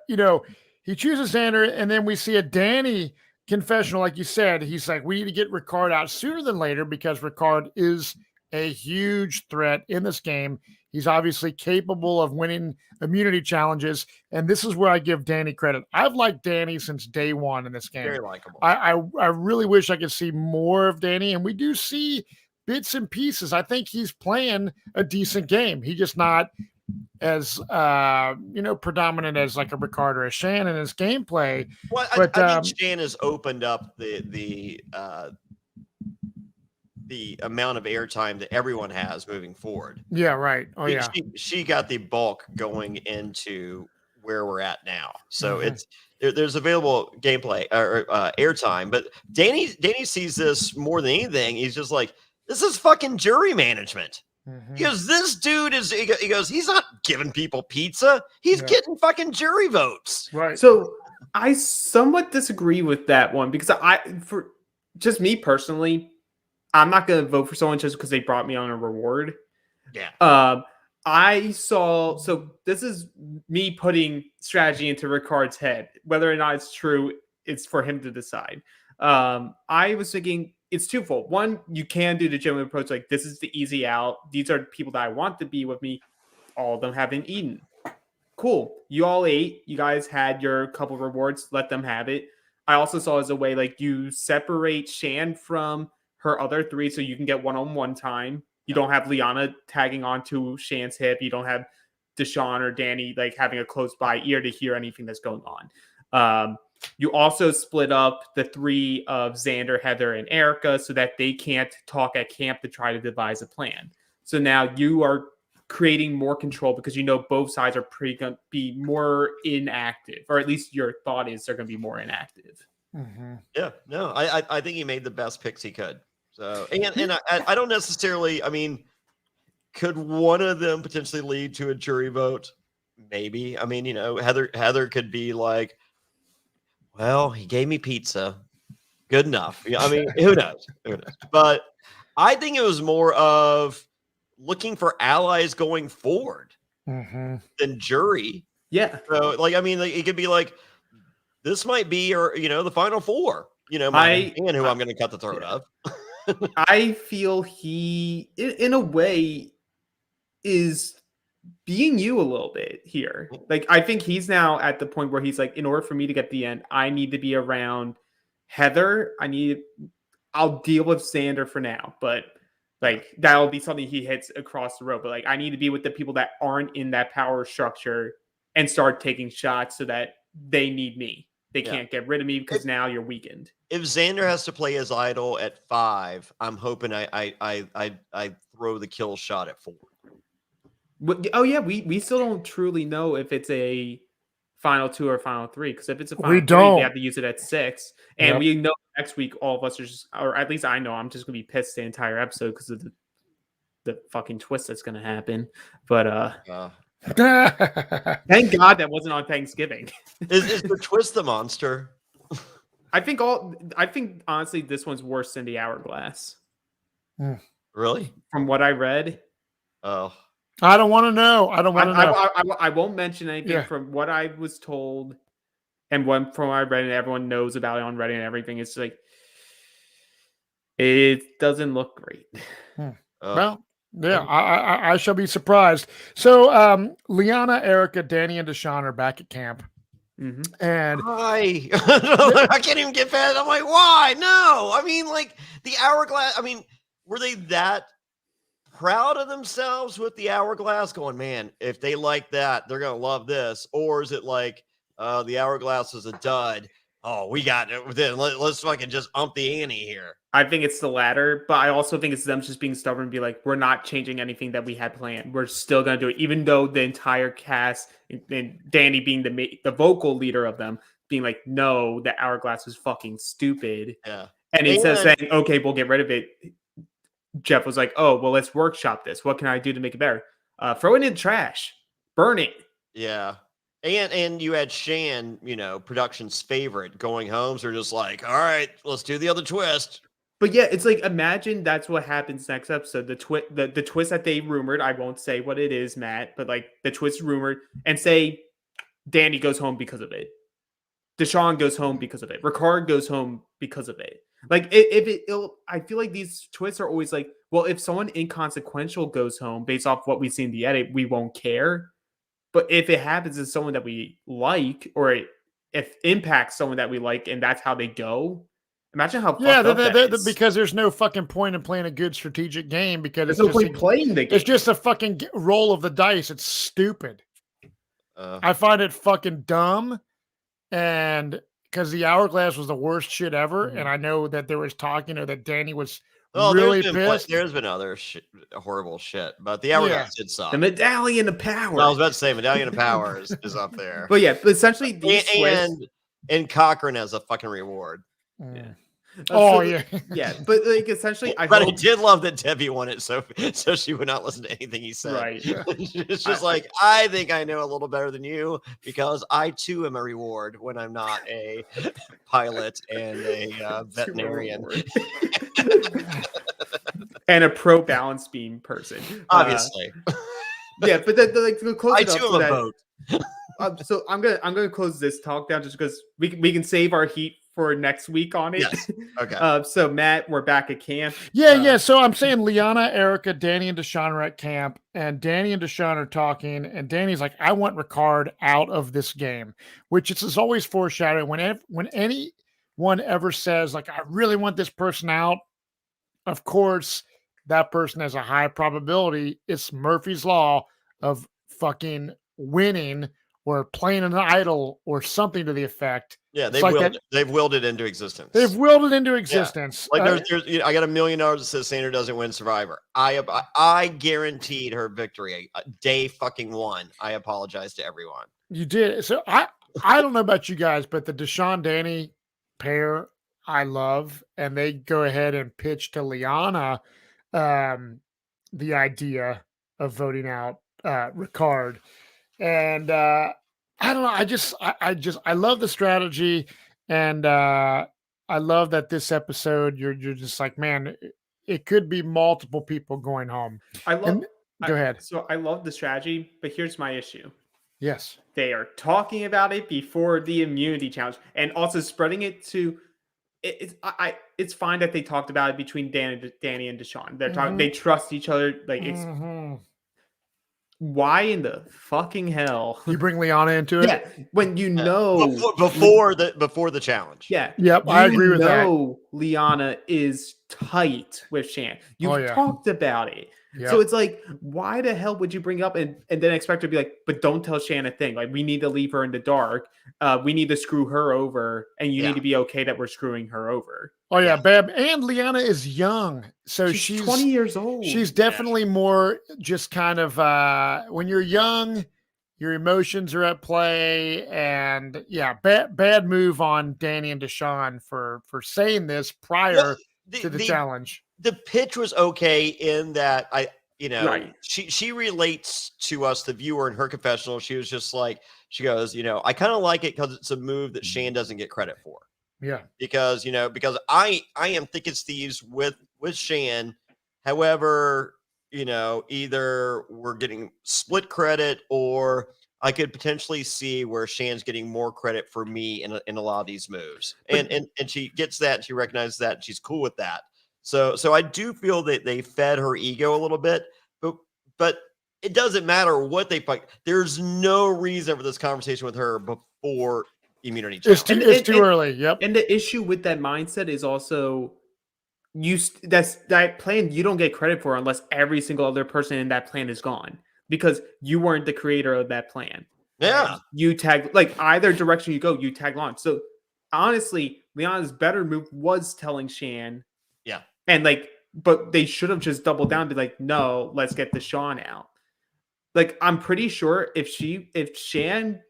he chooses Xander, and then we see a Danny confessional, like you said. He's like, we need to get Ricard out sooner than later because Ricard is a huge threat in this game. He's obviously capable of winning immunity challenges, and this is where I give Danny credit. I've liked Danny since day one in this game. Very likable. I really wish I could see more of Danny, and we do see bits and pieces. I think he's playing a decent game. He's just not as predominant as like a Ricard or a Shan in his gameplay. Well, but I think Shan has opened up the amount of airtime that everyone has moving forward. Yeah, right. Oh, yeah. She got the bulk going into where we're at now. So there's available gameplay or airtime. But Danny sees this more than anything. He's just like, this is fucking jury management. Because this dude he goes, he's not giving people pizza. He's getting fucking jury votes. Right. So I somewhat disagree with that one because for just me personally, I'm not going to vote for someone just because they brought me on a reward. Yeah. So this is me putting strategy into Ricard's head. Whether or not it's true, it's for him to decide. I was thinking it's twofold. One, you can do the gentleman approach, like this is the easy out. These are the people that I want to be with me. All of them haven't eaten. Cool. You all ate. You guys had your couple rewards. Let them have it. I also saw as a way, like you separate Shan from her other three so you can get one-on-one time. You don't have Liana tagging onto Shan's hip. You don't have Deshaun or Danny like having a close by ear to hear anything that's going on. You also split up the three of Xander, Heather, and Erika so that they can't talk at camp to try to devise a plan. So now you are creating more control because both sides are going to be more inactive, or at least your thought is they're going to be more inactive. Yeah, no, I think he made the best picks he could. So, and I don't necessarily, I mean, could one of them potentially lead to a jury vote? Maybe. I mean, Heather could be like, well, he gave me pizza. Good enough. I mean, who knows? But I think it was more of looking for allies going forward than jury. Yeah. So, it could be like, this might be, or the final four. And who I'm going to cut the throat of. I feel he, in a way, is being you a little bit here. Like, I think he's now at the point where he's like, in order for me to get the end, I need to be around Heather. I'll deal with Xander for now, but like that'll be something he hits across the road. But like, I need to be with the people that aren't in that power structure and start taking shots so that they need me. They can't get rid of me because now you're weakened. If Xander has to play his idol at 5, I'm hoping I throw the kill shot at 4. Oh yeah, we still don't truly know if it's a final 2 or final 3, because if it's a final 3, we have to use it at 6, and we know next week all of us are just, or at least I know, I'm just gonna be pissed the entire episode because of the fucking twist that's gonna happen. But thank God that wasn't on Thanksgiving. Is the twist the monster? I think honestly this one's worse than the hourglass. Really? From what I read. Oh. I don't want to know. I don't want to know. I won't mention anything from what I was told and from what I read, and everyone knows about it on Reddit and everything. It's like, it doesn't look great. Well, yeah, I shall be surprised. So Liana, Erika, Danny, and Shan are back at camp. And why? I can't even get past. I'm like, why? No. I mean, like the hourglass. I mean, were they that proud of themselves with the hourglass? Going, man, if they like that, they're gonna love this. Or is it like the hourglass is a dud? Oh, we got it. Then let's fucking just ump the ante here. I think it's the latter, but I also think it's them just being stubborn and be like, we're not changing anything that we had planned. We're still going to do it, even though the entire cast and Danny being the vocal leader of them being like, no, the hourglass is fucking stupid. Yeah. And instead of saying, okay, we'll get rid of it, Jeff was like, oh, well, let's workshop this. What can I do to make it better? Throw it in the trash. Burn it. Yeah. And you had Shan, production's favorite, going home. So they're just like, all right, let's do the other twist. But yeah, it's like, imagine that's what happens next episode. The twist that they rumored, I won't say what it is, Matt, but like the twist rumored, and say Danny goes home because of it. Deshaun goes home because of it. Ricard goes home because of it. Like I feel like these twists are always like, well, if someone inconsequential goes home based off what we see in the edit, we won't care. But if it happens to someone that we like, or if it impacts someone that we like, and that's how they go, imagine how fucked up that is. Because there's no fucking point in playing a good strategic game, because there's no point playing the game. It's just a fucking roll of the dice. It's stupid. I find it fucking dumb, and because the hourglass was the worst shit ever, and I know that there was talk, that Danny was really pissed. There's been other horrible shit, but the hourglass did suck. The medallion of power. I was about to say medallion of power is up there. But yeah, essentially these and Cochran as a fucking reward. Yeah. Yeah, but like essentially, I did love that Debbie won it, so she would not listen to anything he said. Right? It's just like, I think I know a little better than you, because I too am a reward when I'm not a pilot and a veterinarian and a pro balance beam person, obviously. Yeah, but the close I too am a boat. So I'm gonna close this talk down just because we can save our heat for next week on it. Yes. Okay. So Matt, we're back at camp. Yeah. So I'm saying Liana, Erika, Danny, and Deshaun are at camp, and Danny and Deshaun are talking, and Danny's like, I want Ricard out of this game, which is always foreshadowing. When anyone ever says, like, I really want this person out, of course, that person has a high probability. It's Murphy's Law of fucking winning or playing an idol or something to the effect. Yeah, they've willed it into existence. They've willed it into existence. Yeah. Like there's I got $1 million that says Sandra doesn't win Survivor. I guaranteed her victory day fucking one. I apologize to everyone. You did. So I don't know about you guys, but the Deshaun Danny pair I love, and they go ahead and pitch to Liana the idea of voting out Ricard. And I don't know. I love the strategy, and I love that this episode you're just like, man, it could be multiple people going home. Go ahead. So I love the strategy, but here's my issue. Yes, they are talking about it before the immunity challenge, and also spreading it to. It's fine that they talked about it between Danny and Deshaun. They're talking. They trust each other. Like it's. Why in the fucking hell you bring Liana into it? Yeah, when before the challenge. Yeah, yep, I agree with that. Liana is tight with Shan. You've talked about it. So it's like, why the hell would you bring up and then expect her to be like, but don't tell Shan a thing. Like, we need to leave her in the dark. We need to screw her over, and you need to be okay that we're screwing her over. Oh yeah, Bab, and Liana is young, so she's 20 years old. She's definitely more just kind of when you're young, your emotions are at play, and bad move on Danny and Deshaun for saying this prior to the challenge. The pitch was okay in that Right. she relates to us, the viewer, in her confessional. She was just like, she goes, I kind of like it because it's a move that Shan doesn't get credit for. Yeah. Because I am thick as thieves with Shan. However, either we're getting split credit, or I could potentially see where Shan's getting more credit for me in a lot of these moves. And she gets that, and she recognizes that, and she's cool with that. So I do feel that they fed her ego a little bit, but it doesn't matter what they fight. There's no reason for this conversation with her before immunity challenge. It's too early. Yep. And the issue with that mindset is also that plan you don't get credit for unless every single other person in that plan is gone, because you weren't the creator of that plan. Yeah. You tag, like, either direction you go, you tag along. So honestly, Liana's better move was telling Shan. Yeah. And but they should have just doubled down and be like, no, let's get Deshaun out. Like, I'm pretty sure if Shan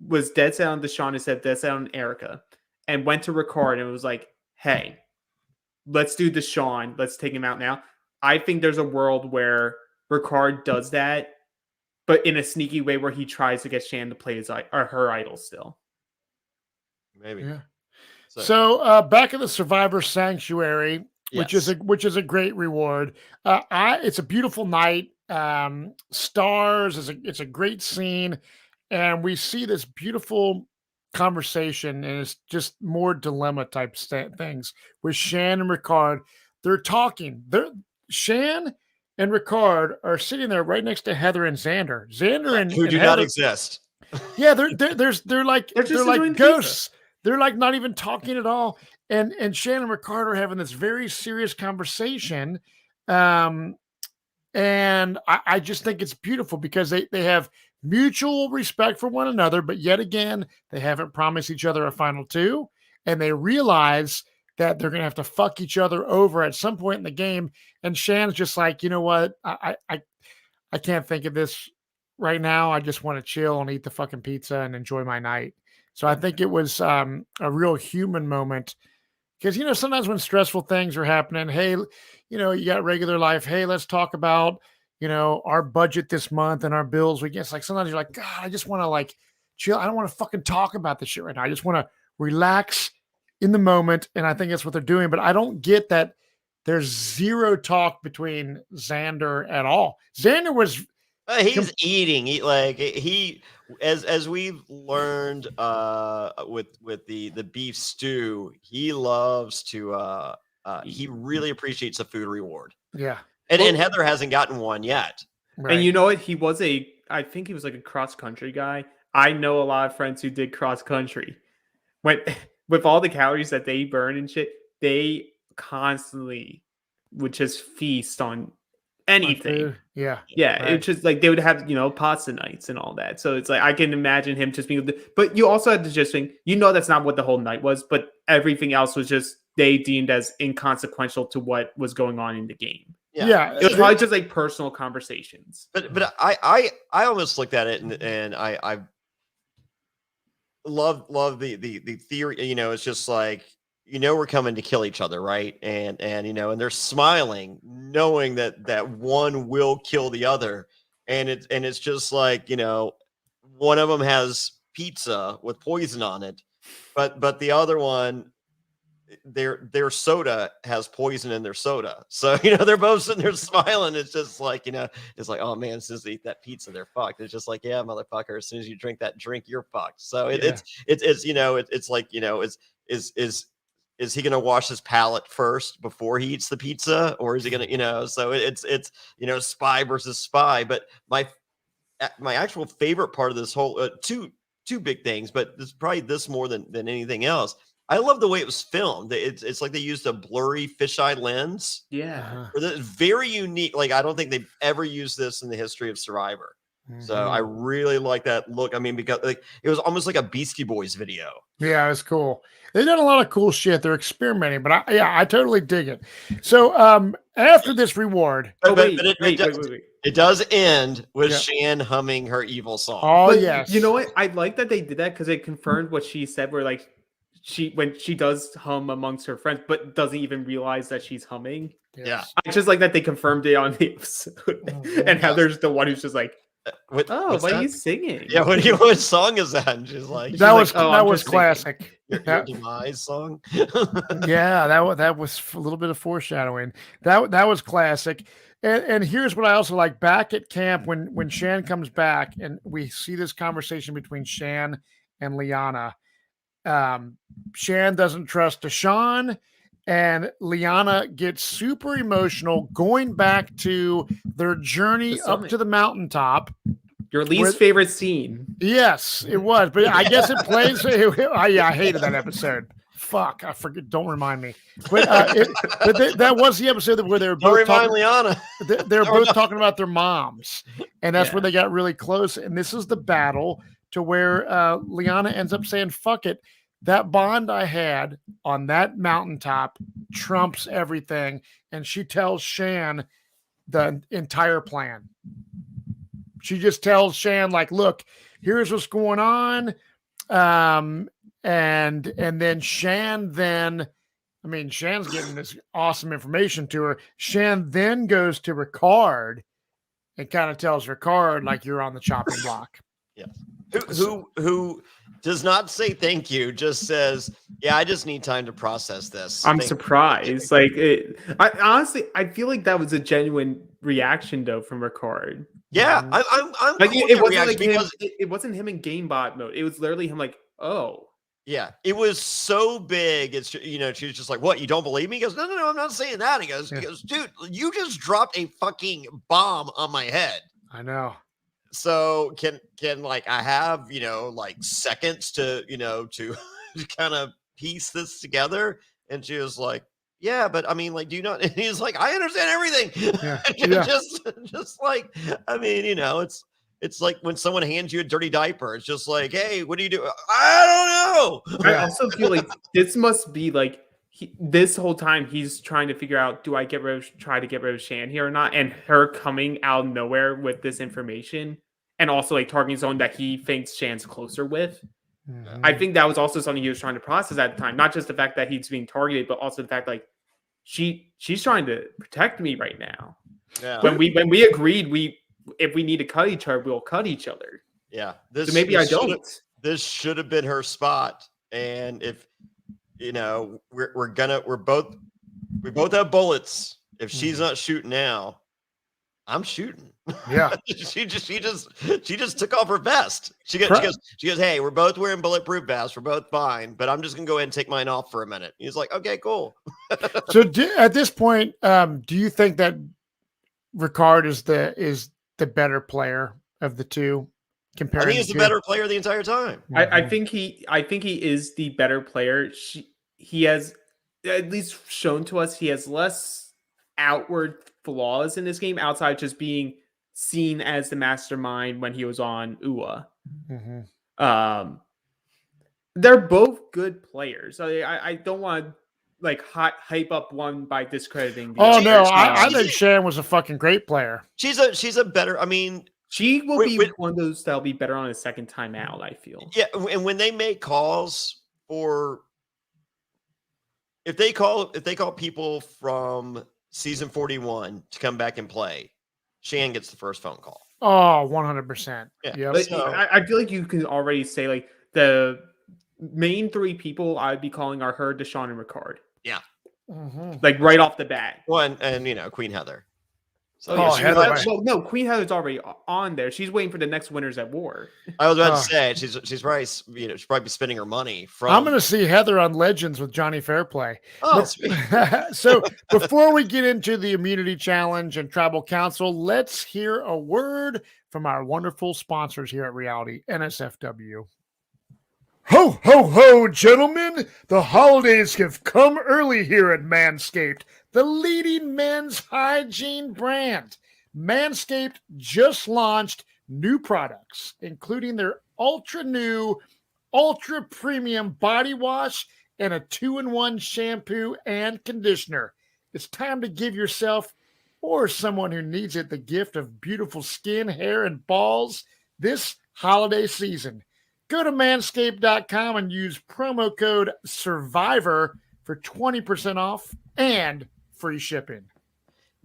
was dead set on Deshaun and said dead set on Erika and went to Ricard and was like, hey, let's do Deshaun, let's take him out now, I think there's a world where Ricard does that, but in a sneaky way where he tries to get Shan to play her idol still. Maybe. Yeah. So back at the Survivor Sanctuary, which is a great reward. It's a beautiful night. Stars, it's a great scene, and we see this beautiful conversation, and it's just more dilemma type things with Shan and Ricard. They're talking. Shan and Ricard are sitting there right next to Heather and Xander. Who do not exist. Yeah, they're like ghosts. Pizza. They're like not even talking at all. And Shan and Ricard are having this very serious conversation. And I just think it's beautiful because they have mutual respect for one another, but yet again, they haven't promised each other a final two. And they realize that they're going to have to fuck each other over at some point in the game. And Shan's just like, you know what? I can't think of this right now. I just want to chill and eat the fucking pizza and enjoy my night. So I think it was a real human moment, because, sometimes when stressful things are happening, hey, you got regular life. Hey, let's talk about, our budget this month and our bills. We guess, like, sometimes you're like, God, I just want to chill. I don't want to fucking talk about this shit right now. I just want to relax in the moment. And I think that's what they're doing. But I don't get that there's zero talk between Xander at all. Xander was... he's eating. As we've learned with the beef stew, he loves to he really appreciates a food reward. Yeah. And Heather hasn't gotten one yet. Right. And you know what? I think he was like a cross country guy. I know a lot of friends who did cross country. With all the calories that they burn and shit, they constantly would just feast on anything. Yeah. Right. It's just like they would have, pasta nights and all that. So it's like, I can imagine him just being, but you also had to just think, that's not what the whole night was, but everything else was just, they deemed as inconsequential to what was going on in the game. Yeah. It was probably just like personal conversations. But I almost looked at it and I love the theory. It's just like, we're coming to kill each other, right? And they're smiling, knowing that one will kill the other, and it's just like, one of them has pizza with poison on it, but the other one, their soda has poison in their soda. So they're both sitting there smiling. It's just like, it's like, oh man, as soon as they eat that pizza, they're fucked. It's just like, yeah, motherfucker, as soon as you drink that drink, you're fucked. So it's like, is he going to wash his palate first before he eats the pizza, or is he going to, so it's spy versus spy. But my actual favorite part of this whole two big things, but this probably this more than anything else, I love the way it was filmed. It's like they used a blurry fisheye lens. Yeah. It's very unique. Like I don't think they've ever used this in the history of Survivor. So I really like that look. I mean, because like it was almost like a Beastie Boys video. Yeah, it's cool. They've done a lot of cool shit. They're experimenting, but I totally dig it. So after this reward, Wait. It does end with Shan humming her evil song. Oh, but yes. You know what? I like that they did that because it confirmed what she said, where like when she does hum amongst her friends, but doesn't even realize that she's humming. Yes. Yeah. I just like that they confirmed it on the episode. And Heather's the one who's just like, why are you singing? Yeah, what song is that? And she's like, that was classic. Your demise song. Yeah, that was a little bit of foreshadowing. That was classic. And here's what I also like. Back at camp when Shan comes back and we see this conversation between Shan and Liana. Shan doesn't trust Deshaun, and Liana gets super emotional going back to their journey up to the mountaintop. Your least favorite scene. Yes, it was, but I guess it plays. I hated that episode. Fuck, I forget. Don't remind me. But that was the episode where they were both talking. Liana. They were both talking about their moms, and that's where they got really close. And this is the battle to where Liana ends up saying, "Fuck it." That bond I had on that mountaintop trumps everything. And she tells Shan the entire plan. She just tells Shan, like, look, here's what's going on. And then Shan Shan's getting this awesome information to her. Shan then goes to Ricard and kind of tells Ricard, like, you're on the chopping block. Yes. Who does not say thank you, just says, yeah, I just need time to process this. I'm surprised. Like, I feel like that was a genuine reaction, though, from Ricard. Yeah, I'm like, cool it wasn't like because it wasn't him in gamebot mode. It was literally him like, oh. Yeah, it was so big. It's, she was just like, what, you don't believe me? He goes, no, I'm not saying that. He goes, dude, you just dropped a fucking bomb on my head. I know. So can like I have, like seconds to, to kind of piece this together? And she was like, yeah, but I mean, like, do you not? And he's like, I understand everything. Yeah. just like, I mean, it's like when someone hands you a dirty diaper. It's just like, hey, what do you do? I don't know. I also feel like this must be like this whole time he's trying to figure out, do I try to get rid of Shan here or not? And her coming out of nowhere with this information and also like targeting someone that he thinks Shan's closer with. Mm-hmm. I think that was also something he was trying to process at the time. Not just the fact that he's being targeted, but also the fact like she's trying to protect me right now. Yeah. When we agreed if we need to cut each other, we'll cut each other. Yeah. So maybe I don't. This should have been her spot. And if we both have bullets. If she's not shooting now, I'm shooting. Yeah. she just took off her vest. She goes, hey, we're both wearing bulletproof vests. We're both fine, but I'm just gonna go ahead and take mine off for a minute. He's like, okay, cool. So at this point, do you think that Ricard is the better player of the two? I think he's the better player the entire time. I think he is the better player. He has at least shown to us he has less outward flaws in this game outside just being seen as the mastermind when he was on UA. Mm-hmm. They're both good players. I don't want to like hype up one by discrediting the other. No, I think Shan was a fucking great player. She's a better, I mean, she will be one of those that'll be better on a second time out, I feel. Yeah, and when they make calls for if they call people from season 41 to come back and play, Shan gets the first phone call. Oh, 100%. Yeah. Yep. I feel like you can already say like the main three people I'd be calling are her, Deshaun, and Ricard. Yeah. Mm-hmm. Like right off the bat. Well, and Queen Heather. So, Heather. No, Queen Heather's already on there. She's waiting for the next Winners at War. I was about to say she's probably she's probably spending her money from. I'm going to see Heather on Legends with Jonny Fairplay. Oh, so before we get into the immunity challenge and tribal council, let's hear a word from our wonderful sponsors here at Reality, NSFW. Ho, ho, ho, gentlemen! The holidays have come early here at Manscaped, the leading men's hygiene brand. Manscaped just launched new products, including their ultra new, ultra premium body wash and a 2-in-1 shampoo and conditioner. It's time to give yourself or someone who needs it the gift of beautiful skin, hair, and balls this holiday season. Go to manscaped.com and use promo code SURVIVOR for 20% off and free shipping.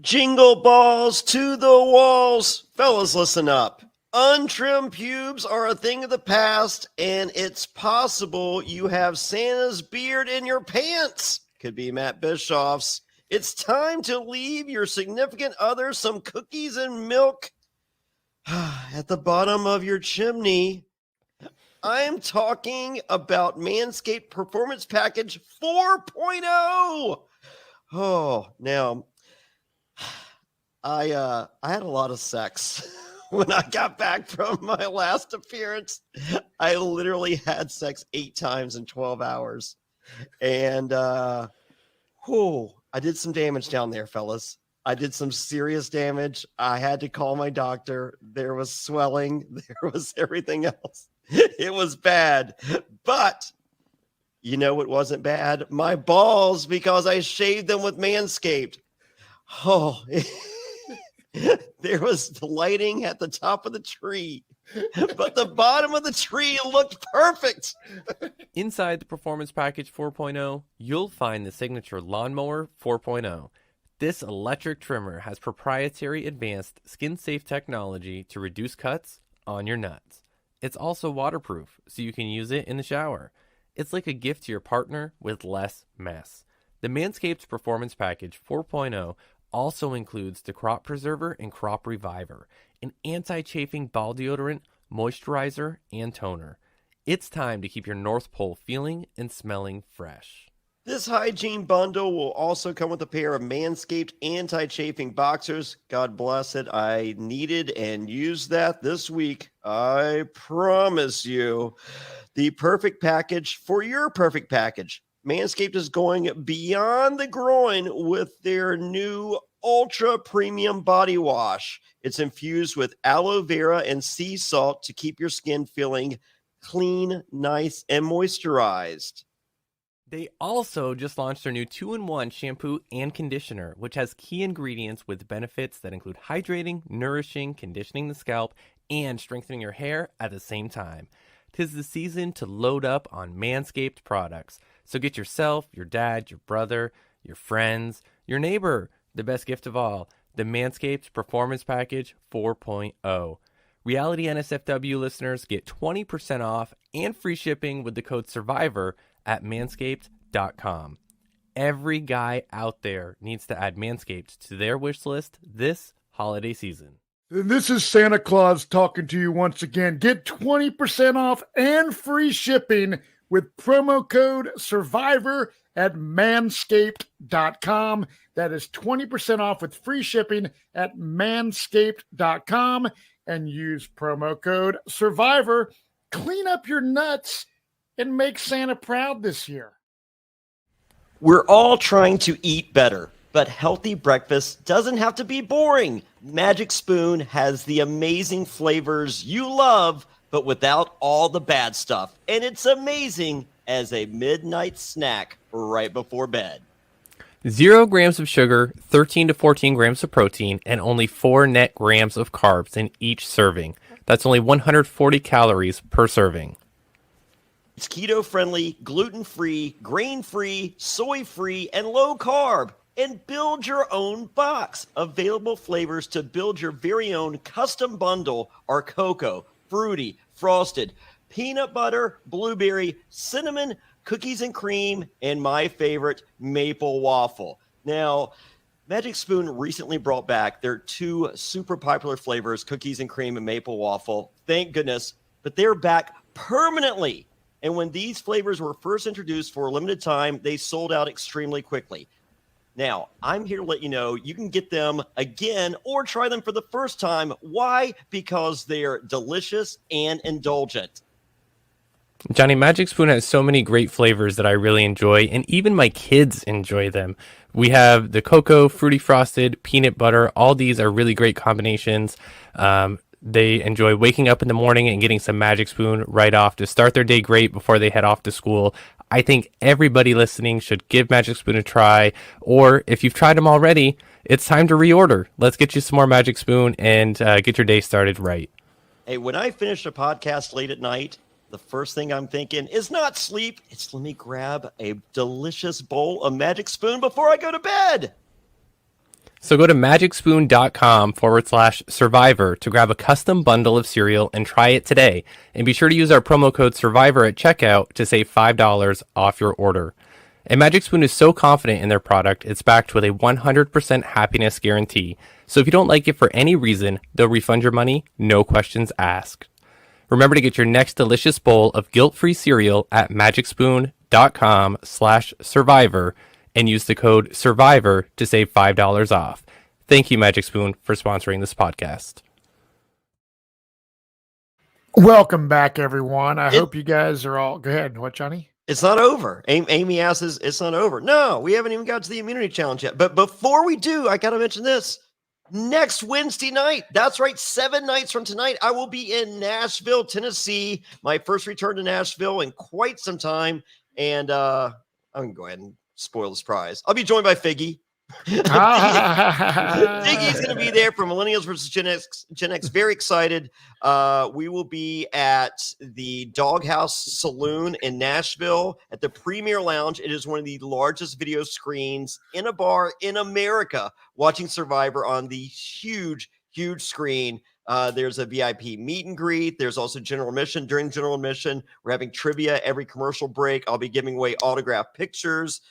Jingle balls to the walls. Fellas, listen up. Untrimmed pubes are a thing of the past, and it's possible you have Santa's beard in your pants. Could be Matt Bischoff's. It's time to leave your significant other some cookies and milk at the bottom of your chimney. I am talking about Manscaped Performance Package 4.0. Oh, now, I had a lot of sex when I got back from my last appearance. I literally had sex 8 times in 12 hours. And, I did some damage down there, fellas. I did some serious damage. I had to call my doctor. There was swelling. There was everything else. It was bad. But you know what wasn't bad? My balls, because I shaved them with Manscaped. Oh, there was the lighting at the top of the tree, but the bottom of the tree looked perfect. Inside the Performance Package 4.0, you'll find the signature Lawnmower 4.0. This electric trimmer has proprietary advanced skin-safe technology to reduce cuts on your nuts. It's also waterproof, so you can use it in the shower. It's like a gift to your partner with less mess. The Manscaped Performance Package 4.0 also includes the Crop Preserver and Crop Reviver, an anti-chafing ball deodorant, moisturizer, and toner. It's time to keep your North Pole feeling and smelling fresh. This hygiene bundle will also come with a pair of Manscaped anti-chafing boxers. God bless it. I needed and used that this week. I promise you. The perfect package for your perfect package. Manscaped is going beyond the groin with their new ultra premium body wash. It's infused with aloe vera and sea salt to keep your skin feeling clean, nice, and moisturized. They also just launched their new 2-in-1 shampoo and conditioner, which has key ingredients with benefits that include hydrating, nourishing, conditioning the scalp, and strengthening your hair at the same time. 'Tis the season to load up on Manscaped products. So get yourself, your dad, your brother, your friends, your neighbor, the best gift of all, the Manscaped Performance Package 4.0. Reality NSFW listeners get 20% off and free shipping with the code SURVIVOR at manscaped.com. Every guy out there needs to add Manscaped to their wish list this holiday season. This is Santa Claus talking to you once again. Get 20% off and free shipping with promo code SURVIVOR at manscaped.com. That is 20% off with free shipping at manscaped.com and use promo code SURVIVOR. Clean up your nuts and make Santa proud this year. We're all trying to eat better, but healthy breakfast doesn't have to be boring. Magic Spoon has the amazing flavors you love, but without all the bad stuff. And it's amazing as a midnight snack right before bed. 0 grams of sugar, 13 to 14 grams of protein, and only 4 net grams of carbs in each serving. That's only 140 calories per serving. It's keto-friendly, gluten-free, grain-free, soy-free, and low-carb. And build your own box. Available flavors to build your very own custom bundle are cocoa, fruity, frosted, peanut butter, blueberry, cinnamon, cookies and cream, and my favorite, maple waffle. Now, Magic Spoon recently brought back their 2 super popular flavors, cookies and cream and maple waffle. Thank goodness. But they're back permanently. And when these flavors were first introduced for a limited time, they sold out extremely quickly. Now, I'm here to let you know you can get them again or try them for the first time. Why? Because they're delicious and indulgent. Johnny, Magic Spoon has so many great flavors that I really enjoy, and even my kids enjoy them. We have the cocoa, fruity frosted, peanut butter. All these are really great combinations. They enjoy waking up in the morning and getting some Magic Spoon right off to start their day great before they head off to school. I think everybody listening should give Magic Spoon a try, or if you've tried them already, it's time to reorder. Let's get you some more Magic Spoon and get your day started right. Hey, when I finish a podcast late at night, the first thing I'm thinking is not sleep. It's let me grab a delicious bowl of Magic Spoon before I go to bed. So go to magicspoon.com/survivor to grab a custom bundle of cereal and try it today. And be sure to use our promo code survivor at checkout to save $5 off your order. And Magic Spoon is so confident in their product, it's backed with a 100% happiness guarantee. So if you don't like it for any reason, they'll refund your money, no questions asked. Remember to get your next delicious bowl of guilt-free cereal at magicspoon.com/survivor and use the code SURVIVOR to save $5 off. Thank you, Magic Spoon, for sponsoring this podcast. Welcome back, everyone. I hope you guys are all... Go ahead. What, Johnny? It's not over. Amy asks, it's not over. No, we haven't even got to the immunity challenge yet. But before we do, I got to mention this. Next Wednesday night, that's right, 7 nights from tonight, I will be in Nashville, Tennessee. My first return to Nashville in quite some time. And I'm going to go ahead and spoil the surprise. I'll be joined by Figgy. Figgy's going to be there for Millennials versus Gen X. Very excited. We will be at the Doghouse Saloon in Nashville at the Premier Lounge. It is one of the largest video screens in a bar in America, watching Survivor on the huge screen. There's a VIP meet and greet. There's also general admission. During general admission, we're having trivia every commercial break. I'll be giving away autographed pictures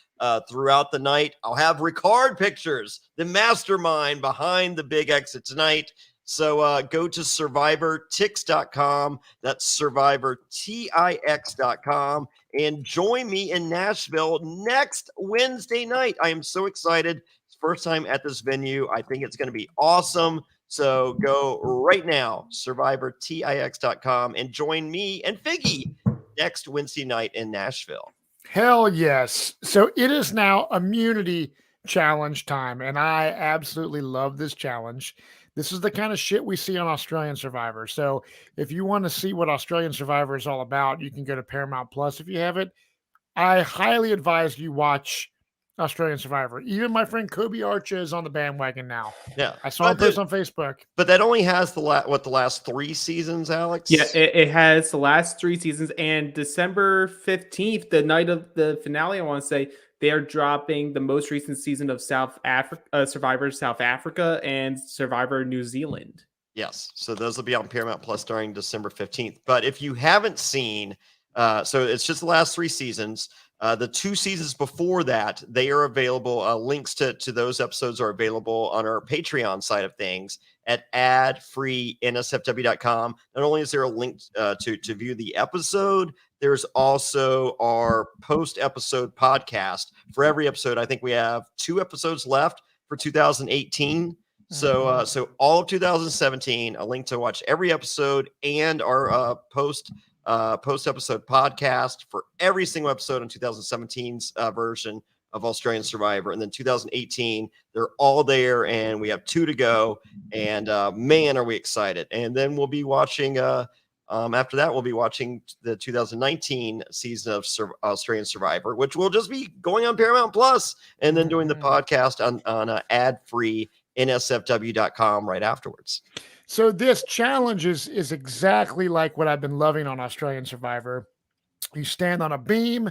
throughout the night. I'll have Ricard pictures, the mastermind behind the big exit tonight. So go to survivortix.com. That's survivortix.com and join me in Nashville next Wednesday night. I am so excited. It's first time at this venue. I think it's going to be awesome. So go right now, survivortix.com, and join me and Figgy next Wednesday night in Nashville. Hell yes. So it is now immunity challenge time, and I absolutely love this challenge. This is the kind of shit we see on Australian Survivor. So if you want to see what Australian Survivor is all about, you can go to Paramount Plus if you have it. I highly advise you watch Australian Survivor. Even my friend Kobe Archer is on the bandwagon now. Yeah, I saw him post on Facebook. But that only has the last 3 seasons, Alex. Yeah, it has the last 3 seasons, and December 15th, the night of the finale, I want to say they are dropping the most recent season of Survivor South Africa and Survivor New Zealand. Yes, so those will be on Paramount Plus starting December 15th. But if you haven't seen, so it's just the last 3 seasons. The 2 seasons before that, they are available. Links to those episodes are available on our Patreon side of things at adfreeNSFW.com. Not only is there a link to view the episode, there's also our post-episode podcast. For every episode, I think we have 2 episodes left for 2018. So all of 2017, a link to watch every episode and our post-episode podcast for every single episode on 2017's version of Australian Survivor. And then 2018, they're all there, and we have 2 to go. And man, are we excited. And then we'll be watching, after that, we'll be watching the 2019 season of Australian Survivor, which will just be going on Paramount Plus, and then doing the podcast on ad-free NSFW.com right afterwards. So this challenge is exactly like what I've been loving on Australian Survivor. You stand on a beam,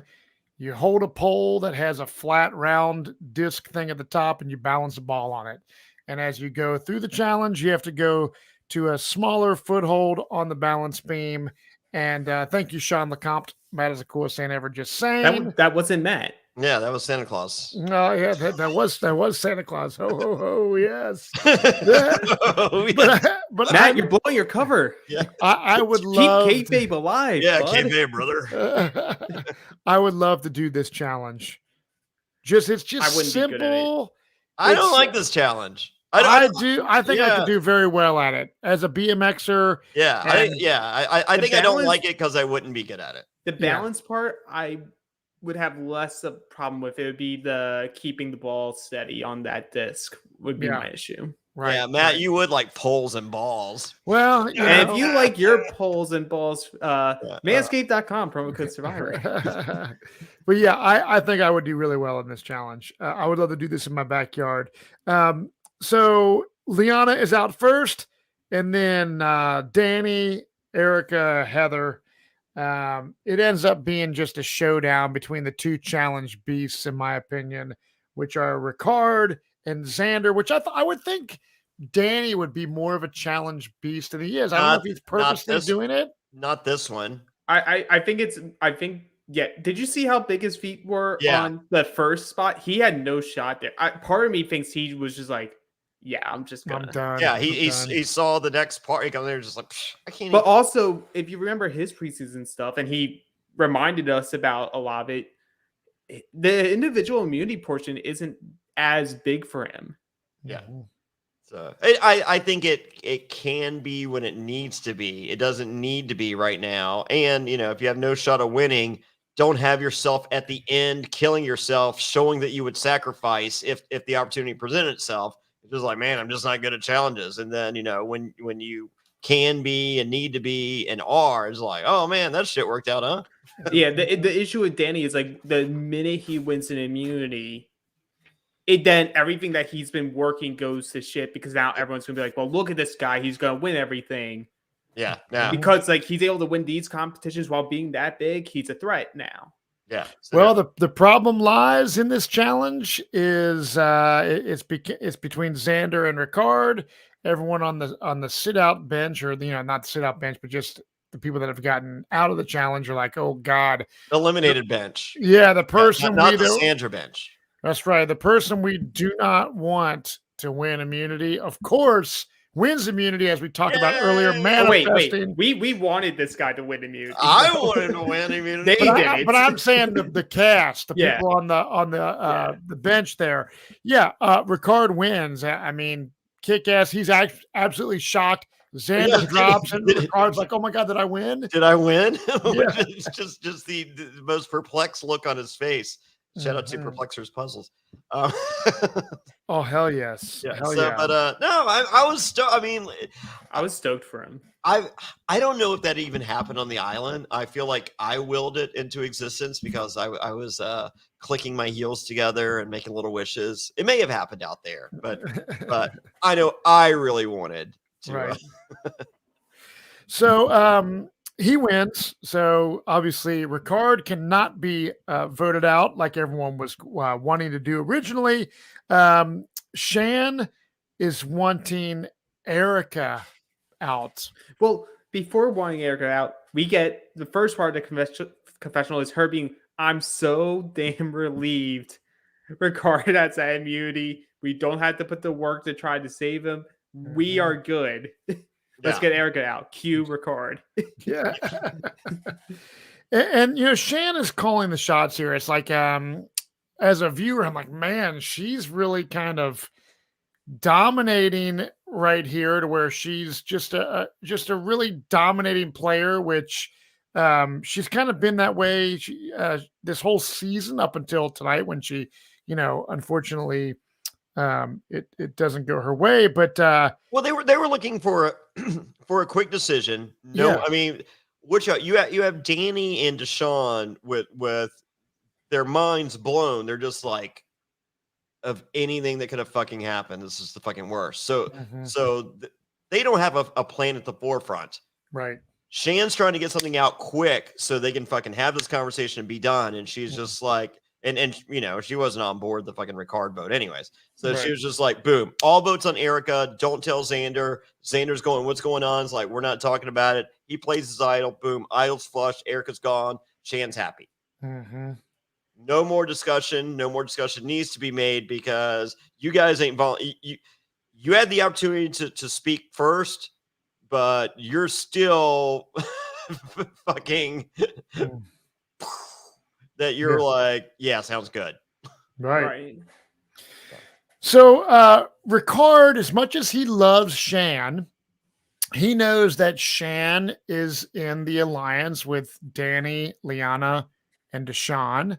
you hold a pole that has a flat, round disc thing at the top, and you balance a ball on it. And as you go through the challenge, you have to go to a smaller foothold on the balance beam. And thank you, Shan LeCompte. Matt is the coolest thing ever. Just saying. That wasn't Matt. Yeah, that was Santa Claus. No, yeah, that was Santa Claus. Ho ho ho! Yes. But Matt, you're blowing your cover. Yeah, I would love keep kayfabe alive. yeah, bud. kayfabe, brother. I would love to do this challenge. It's just I wouldn't be good at it. simple. I don't like this challenge. I do. I think I yeah. could do very well at it as a BMXer. Yeah, And I think I don't balance- like it because I wouldn't be good at it. The Yeah. balance part, I would have less of a problem with. It would be the keeping the ball steady on that disc would be Yeah. my issue. Right, Yeah, Matt, right. you would like poles and balls. Well, And if you like your poles and balls, Yeah. manscaped.com, promo code Survivor. But yeah, I think I would do really well in this challenge. I would love to do this in my backyard. So Liana is out first, and then Danny, Erika, Heather. It ends up being just a showdown between the two challenge beasts, in my opinion, which are Ricard and Xander, which I would think Danny would be more of a challenge beast than he is. I don't know if he's purposely doing it. Not this one. I think yeah. Did you see how big his feet were Yeah. on the first spot? He had no shot there. Part of me thinks he was just like, yeah, I'm just I'm gonna. done. Yeah, I'm he done. saw the next part. He comes there just like, "Psh, I can't. But even. also, if you remember his preseason stuff, and he reminded us about a lot of it, the individual immunity portion isn't as big for him. Yeah. Mhm. So I think it can be when it needs to be. It doesn't need to be right now. And if you have no shot of winning, don't have yourself at the end killing yourself, showing that you would sacrifice if the opportunity presented itself. It's just like, man, I'm just not good at challenges. And then when you can be and need to be and are, it's like, oh man, that shit worked out, huh? Yeah, the issue with Danny is like the minute he wins an immunity, then everything that he's been working goes to shit because now everyone's gonna be like, well, look at this guy, he's gonna win everything. Yeah. Yeah. Because like he's able to win these competitions while being that big, he's a threat now. Yeah. So Well, the problem lies in this challenge is it's between Xander and Ricard. Everyone on the sit out bench, or not the sit out bench, but just the people that have gotten out of the challenge are like, oh God, eliminated bench. yeah, the person not we the don't. Sandra bench. That's right. The person we do not want to win immunity, of course, wins immunity, as we talked about earlier. Yay! Oh, wait, Manifesting. we wanted this guy to win immunity. I wanted to win immunity. They did it. But I'm saying the cast, the Yeah. people on the bench there. Yeah, Ricard wins. I mean, kick ass. He's absolutely shocked. Xander Yeah. drops, and Ricard's like, "Oh my God, did I win?" Did I win? Yeah. It's just the most perplexed look on his face. Shout out to Mhm. Perplexer's Puzzles. Oh hell yes, Yeah. hell So, yeah. but no, I was I mean, I was stoked for him. I don't know if that even happened on the island. I feel like I willed it into existence because I was clicking my heels together and making little wishes. It may have happened out there, but I know I really wanted to. Right. So he wins. So obviously Ricard cannot be voted out like everyone was wanting to do originally. Shan is wanting Erika out. Well, before wanting Erika out, we get the first part of the confessional is her being, I'm so damn relieved Ricard has that immunity. We don't have to put the work to try to save him. We are good. Let's get Erika out. Cue Ricard. Yeah. and Shan is calling the shots here. It's like as a viewer, I'm like, man, she's really kind of dominating right here to where she's just a really dominating player, which she's kind of been that way this whole season up until tonight when she, unfortunately it doesn't go her way. But well, they were looking for a quick decision. No, Yeah. I mean, you have Danny and Deshaun with their minds blown. They're just like, of anything that could have fucking happened, this is the fucking worst. So they don't have a plan at the forefront. right. Shan's trying to get something out quick so they can fucking have this conversation and be done. And she's just like, and she wasn't on board the fucking Ricard vote anyways. So she was just like, boom, all votes on Erika. Don't tell Xander. Xander's going, what's going on? It's like, we're not talking about it. He plays his idol. Boom. Idol's flushed. Erika's gone. Shan's happy. Mm-hmm. No more discussion. No more discussion needs to be made because you guys ain't you had the opportunity to speak first, but you're still fucking that you're like, yeah, sounds good. Right. So Ricard, as much as he loves Shan, he knows that Shan is in the alliance with Danny, Liana, and Deshawn,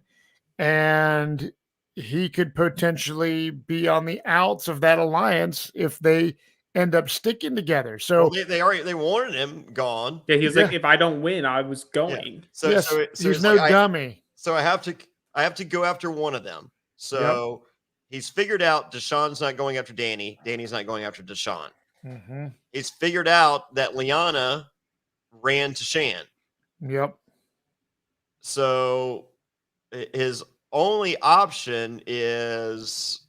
and he could potentially be on the outs of that alliance if they end up sticking together. So Well, they wanted him gone. Yeah, he was like, if I don't win, I was Yeah. going. So yes, so he's it's no like dummy. so I have to go after one of them. So he's figured out Deshaun's not going after Danny. Danny's not going after Deshaun. Mm-hmm. He's figured out that Liana ran to Shan. Yep. So his only option is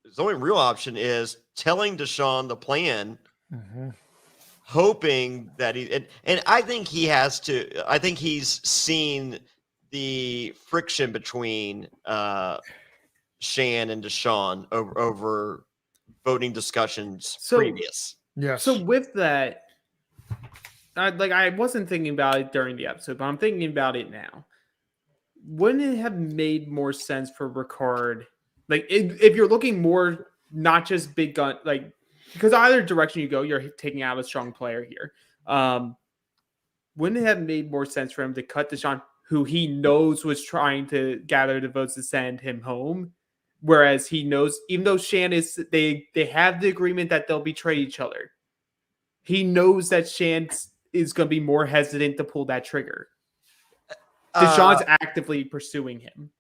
his only real option is telling Deshaun the plan, Mm-hmm. hoping that and I think he has to. I think he's seen the friction between Shan and Deshaun over voting discussions previous. Yes. So with that, I wasn't thinking about it during the episode, but I'm thinking about it now. Wouldn't it have made more sense for Ricard, like if you're looking more not just big gun, like because either direction you go, you're taking out a strong player here. Wouldn't it have made more sense for him to cut Deshaun, who he knows was trying to gather the votes to send him home? Whereas he knows, even though Shan is, they have the agreement that they'll betray each other. He knows that Shan is going to be more hesitant to pull that trigger. Deshaun's actively pursuing him.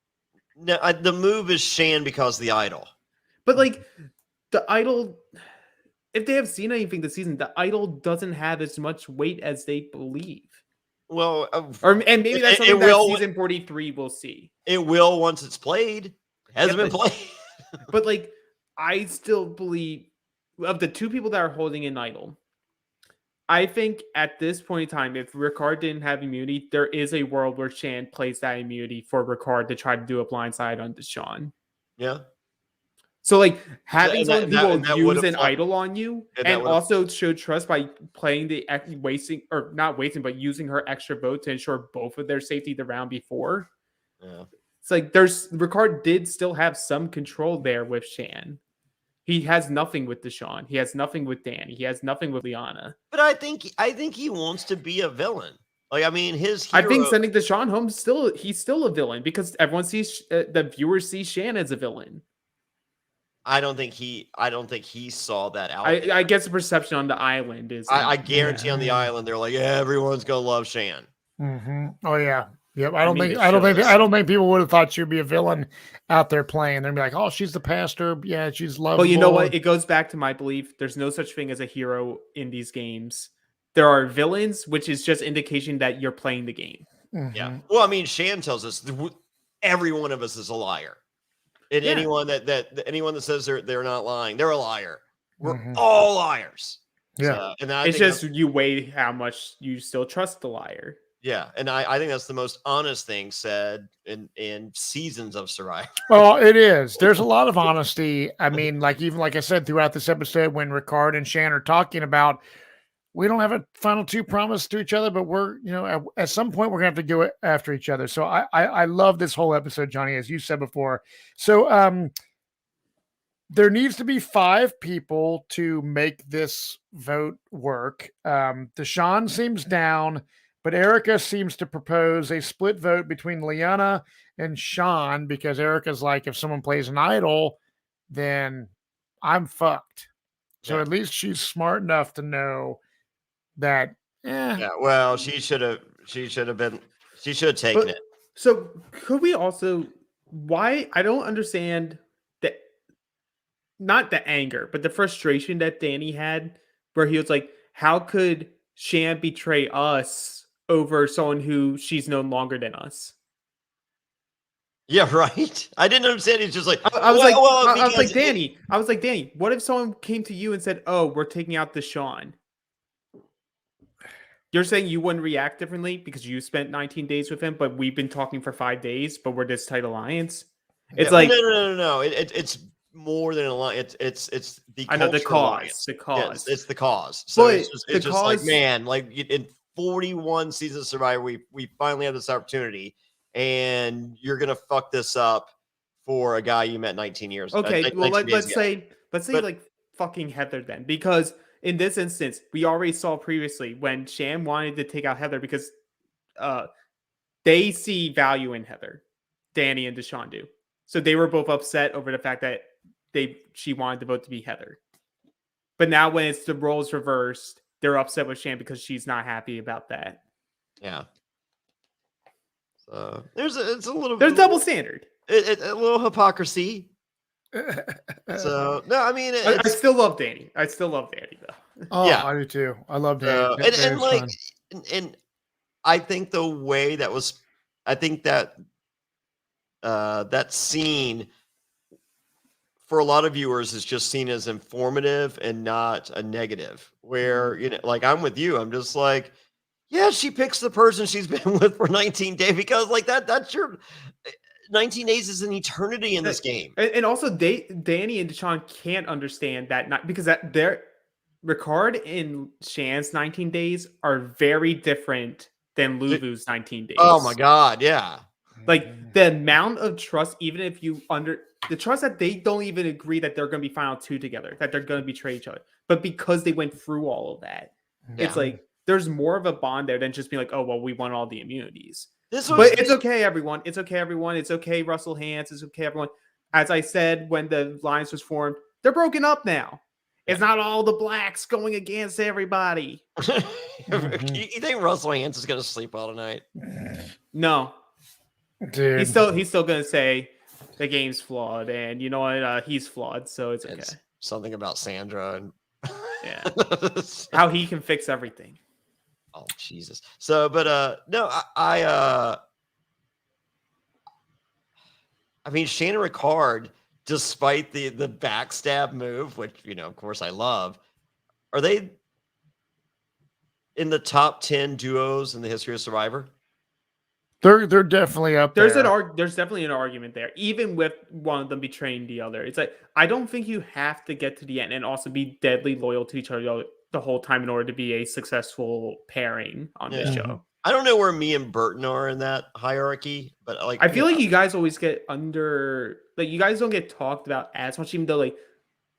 No, the move is Shan because the idol. But like the idol, if they have seen anything this season, the idol doesn't have as much weight as they believe. Well, And maybe that's something that will, season 43 will see. It will once it's played. Hasn't been played. But like, I still believe of the two people that are holding an idol, I think at this point in time, if Ricard didn't have immunity, there is a world where Shan plays that immunity for Ricard to try to do a blindside on Deshaun. Yeah. So like having someone who will that use an idol on you and also show trust by playing the not wasting, but using her extra vote to ensure both of their safety the round before. Yeah. It's like Ricard did still have some control there with Shan. He has nothing with Deshaun. He has nothing with Danny. He has nothing with Liana. But I think he wants to be a villain. Like, I mean, I think sending Deshaun home he's still a villain because everyone sees the viewers see Shan as a villain. I don't think he saw that out. I guess the perception on the island is. I guarantee on the island they're like, yeah, everyone's gonna love Shan. Mm-hmm. Oh yeah. Yep. I don't think people would have thought she'd be a villain out there playing. They'd be like, oh, she's the pastor. Yeah, she's lovable. Well, you know what? It goes back to my belief. There's no such thing as a hero in these games. There are villains, which is just indication that you're playing the game. Mm-hmm. Yeah. Well, I mean, Shan tells us every one of us is a liar. And anyone that says they're not lying, they're a liar. We're all liars. Yeah. So, and it's just you weigh how much you still trust the liar. Yeah, and I think that's the most honest thing said in seasons of Survivor. Well, it is. There's a lot of honesty. I mean, like I said throughout this episode, when Ricard and Shan are talking about, we don't have a final two promise to each other, but we're, at some point we're gonna have to go after each other. So I love this whole episode, Johnny, as you said before. So there needs to be 5 people to make this vote work. Deshaun seems down. But Erika seems to propose a split vote between Liana and Shan because Erika's like, if someone plays an idol, then I'm fucked. So at least she's smart enough to know that. Yeah. Well, she should have taken it. So could we also? Why I don't understand that. Not the anger, but the frustration that Danny had, where he was like, "How could Shan betray us?" over someone who she's known longer than us. Yeah, right. I didn't understand. He's just like, I was like, Danny, what if someone came to you and said, oh, we're taking out Deshaun? You're saying you wouldn't react differently because you spent 19 days with him, but we've been talking for 5 days, but we're this tight alliance? It's like no. It's more than an alliance. It's the cause. Alliance. The cause. Yes, it's the cause. So but it's just like, man, like in 41 seasons of Survivor, we finally have this opportunity, and you're gonna fuck this up for a guy you met 19 years. Okay, well 19 days let's ago. say But- like fucking Heather then, because in this instance we already saw previously when Shan wanted to take out Heather because they see value in Heather, Danny and Deshaun do. So they were both upset over the fact that she wanted the vote to be Heather. But now when it's the roles reversed, they're upset with Shan because she's not happy about that. Yeah. So there's double standard. A little hypocrisy. So no, I mean, I still love Danny. Though. Oh, Yeah. I do too. I love Dan. and like, and I think the way that was, I think that that scene for a lot of viewers is just seen as informative and not a negative. Where, you know, like I'm with you. I'm just like, yeah, she picks the person she's been with for 19 days because like that's your 19 days is an eternity in this game. And also Danny and Deshaun can't understand that, not because that they're Ricard and Shan's 19 days are very different than Lulu's 19 days. Oh my God. Yeah. Like the amount of trust, even if you the trust that they don't even agree that they're going to be final two together, that they're going to betray each other. But because they went through all of that, it's like there's more of a bond there than just being like, oh, well, we won all the immunities. But it's okay, everyone. It's okay, everyone. It's okay, Russell Hantz. It's okay, everyone. As I said, when the Alliance was formed, they're broken up now. It's not all the blacks going against everybody. You think Russell Hantz is going to sleep well tonight? No. Dude. He's still going to say the game's flawed, and you know what? He's flawed, so it's okay. It's something about Sandra and yeah, how he can fix everything. Oh Jesus! So, but no, I mean, Shan and Ricard, despite the backstab move, which you know, of course, I love, are they in the top 10 duos in the history of Survivor? They're definitely up there. There's definitely an argument there, even with one of them betraying the other. It's like I don't think you have to get to the end and also be deadly loyal to each other the whole time in order to be a successful pairing on this show. I don't know where me and Burton are in that hierarchy, but like I feel like you guys always get you guys don't get talked about as much, even though like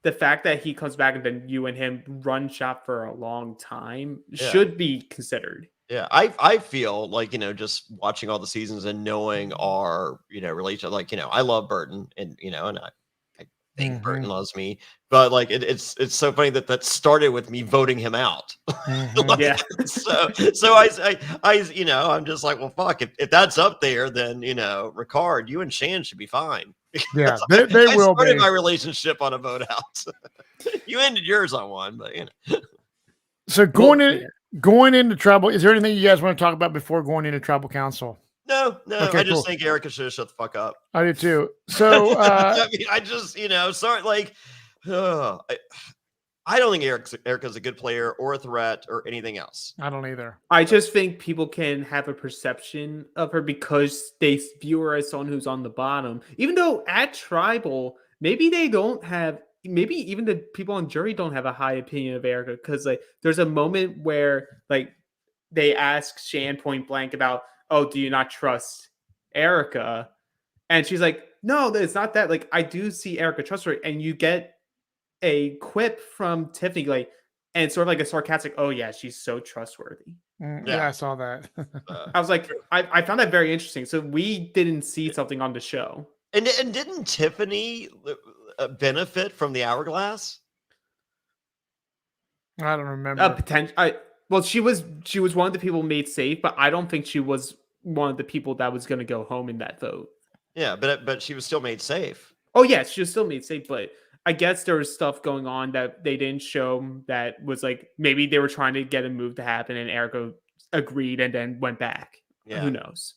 the fact that he comes back and then you and him run shop for a long time should be considered. Yeah, I feel like, you know, just watching all the seasons and knowing our, you know, relationship, like, you know, I love Burton and, you know, and I think Burton loves me, but like, it's so funny that started with me voting him out. Like, so I, you know, I'm just like, well, fuck, if that's up there, then, you know, Ricard, you and Shan should be fine. Yeah, they will started be. my relationship on a vote out. You ended yours on one, but you know. So going into tribal, is there anything you guys want to talk about before going into tribal council? No. Okay, I just think Erika should have shut the fuck up. I do too. So I mean, I just, you know, sorry, like, I don't think Erika's a good player or a threat or anything else. I don't either. I just think people can have a perception of her because they view her as someone who's on the bottom. Even though at tribal, maybe they don't have. Maybe even the people on jury don't have a high opinion of Erika because like there's a moment where like they ask Shan point blank about, oh, do you not trust Erika? And she's like, no, it's not that. Like I do see Erika trustworthy, and you get a quip from Tiffany, like, and sort of like a sarcastic, oh yeah, she's so trustworthy. Yeah, I saw that. I was like, I found that very interesting. So we didn't see something on the show. And didn't Tiffany benefit from the hourglass? I don't remember. Well, she was one of the people made safe, but I don't think she was one of the people that was going to go home in that vote. Yeah, but she was still made safe. Oh yes, she was still made safe, but I guess there was stuff going on that they didn't show that was like maybe they were trying to get a move to happen and Erika agreed and then went back. Yeah. Who knows?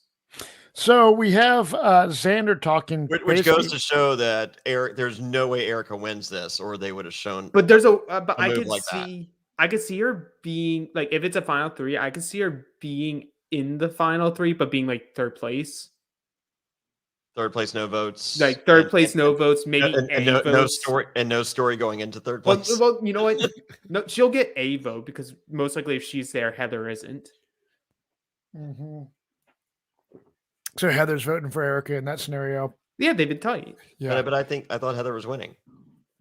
So we have Xander talking, which goes to show that there's no way Erika wins this, or they would have shown. But there's but I could see, I could see her being like, if it's a final three, I could see her being in the final three, but being like third place. Third place, no votes. Like third place, no votes. Maybe no story, and no story going into third place. Well, you know what? No, she'll get a vote because most likely if she's there, Heather isn't. So Heather's voting for Erika in that scenario. Yeah, they've been tight. Yeah. But I thought Heather was winning.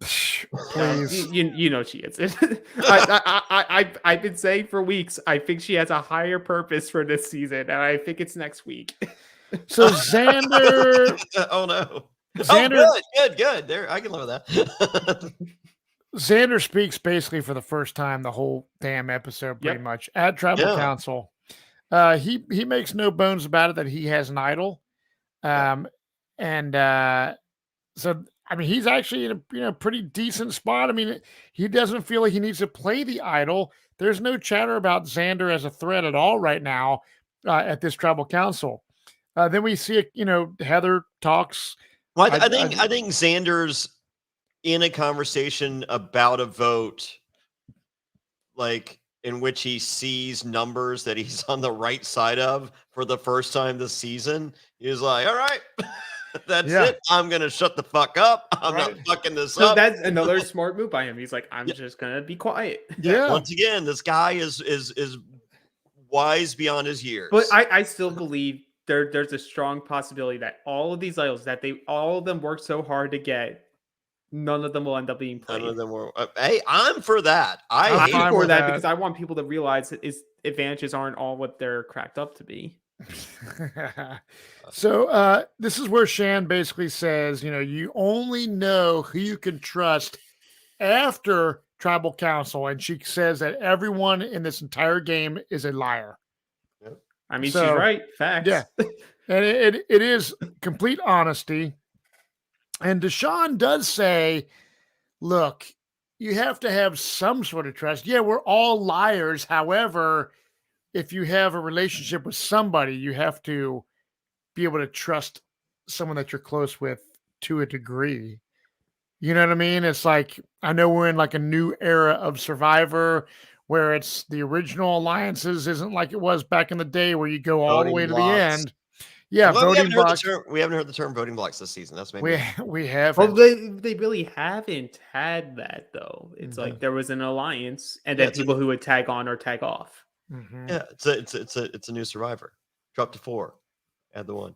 Please. You know she is. I've been saying for weeks. I think she has a higher purpose for this season, and I think it's next week. So Xander. Oh no. Xander. Oh, good. There, I can live with that. Xander speaks basically for the first time the whole damn episode, pretty much at Tribal Council. He makes no bones about it that he has an idol, so I mean he's actually in a pretty decent spot. I mean he doesn't feel like he needs to play the idol. There's no chatter about Xander as a threat at all right now at this Tribal Council. Then we see Heather talks. Well, I think Xander's in a conversation about a vote, like in which he sees numbers that he's on the right side of for the first time this season. He's like, all right, that's it. I'm going to shut the fuck up. I'm not fucking this up. That's another smart move by him. He's like, I'm just going to be quiet. Yeah. Once again, this guy is wise beyond his years. But I still believe there's a strong possibility that all of these idols that all of them worked so hard to get, none of them will end up being played. None of them were. Hey, I'm for that. I'm for that because I want people to realize that his advantages aren't all what they're cracked up to be. So this is where Shan basically says, you only know who you can trust after Tribal Council, and she says that everyone in this entire game is a liar. Yep. I mean, she's right. Facts. Yeah, and it is complete honesty. And Deshaun does say, look, you have to have some sort of trust. Yeah, we're all liars. However, if you have a relationship with somebody, you have to be able to trust someone that you're close with to a degree. You know what I mean? It's like, I know we're in like a new era of Survivor where it's the original alliances isn't like it was back in the day where you go all the way to the end. Yeah, well, voting blocks. We haven't heard the term voting blocks this season. That's maybe we have. Well, they really haven't had that though. It's like there was an alliance, and then people who would tag on or tag off. Mm-hmm. Yeah, it's a new Survivor. Drop to 4, add the 1.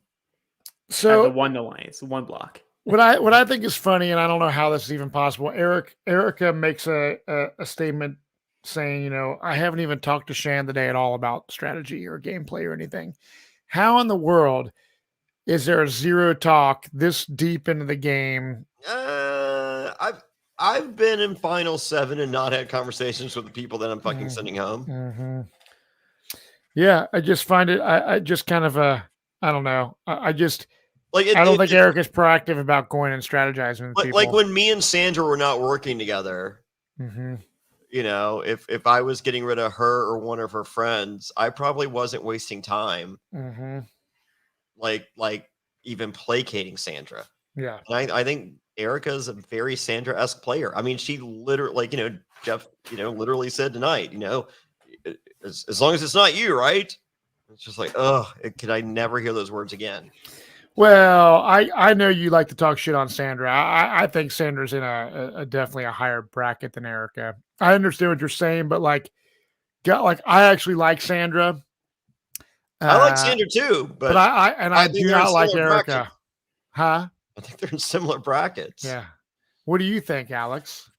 So the one alliance, one block. What I think is funny, and I don't know how this is even possible. Erika makes a statement saying, I haven't even talked to Shan today at all about strategy or gameplay or anything. How in the world is there a zero talk this deep into the game? I've been in Final 7 and not had conversations with the people that I'm fucking sending home. Mm-hmm. Yeah, I just find it. I just kind of I don't know. I just. I don't think Erika's proactive about going and strategizing with people. Like when me and Sandra were not working together, if I was getting rid of her or one of her friends, I probably wasn't wasting time. Mm-hmm. Like even placating Sandra. Yeah. And I think Erika is a very Sandra-esque player. I mean, she literally, Jeff, literally said tonight, as long as it's not you, right? It's just like, could I never hear those words again? Well, I know you like to talk shit on Sandra. I think Sandra's in a definitely a higher bracket than Erika. I understand what you're saying, but I actually like Sandra. I like Sandra too, but I do not like Erika. Bracket. Huh? I think they're in similar brackets. Yeah. What do you think, Alex?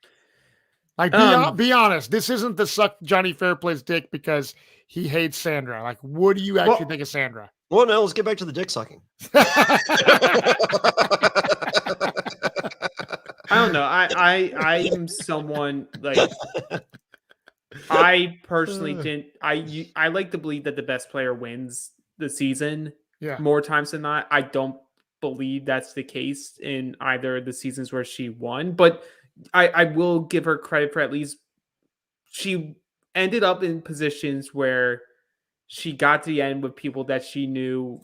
Be honest. This isn't the suck Jonny Fairplay's dick because he hates Sandra. What do you actually think of Sandra? Well, no, let's get back to the dick sucking. I don't know. I am someone I personally didn't. I like to believe that the best player wins the season. Yeah. More times than not, I don't believe that's the case in either of the seasons where she won. But I will give her credit for at least she ended up in positions where she got to the end with people that she knew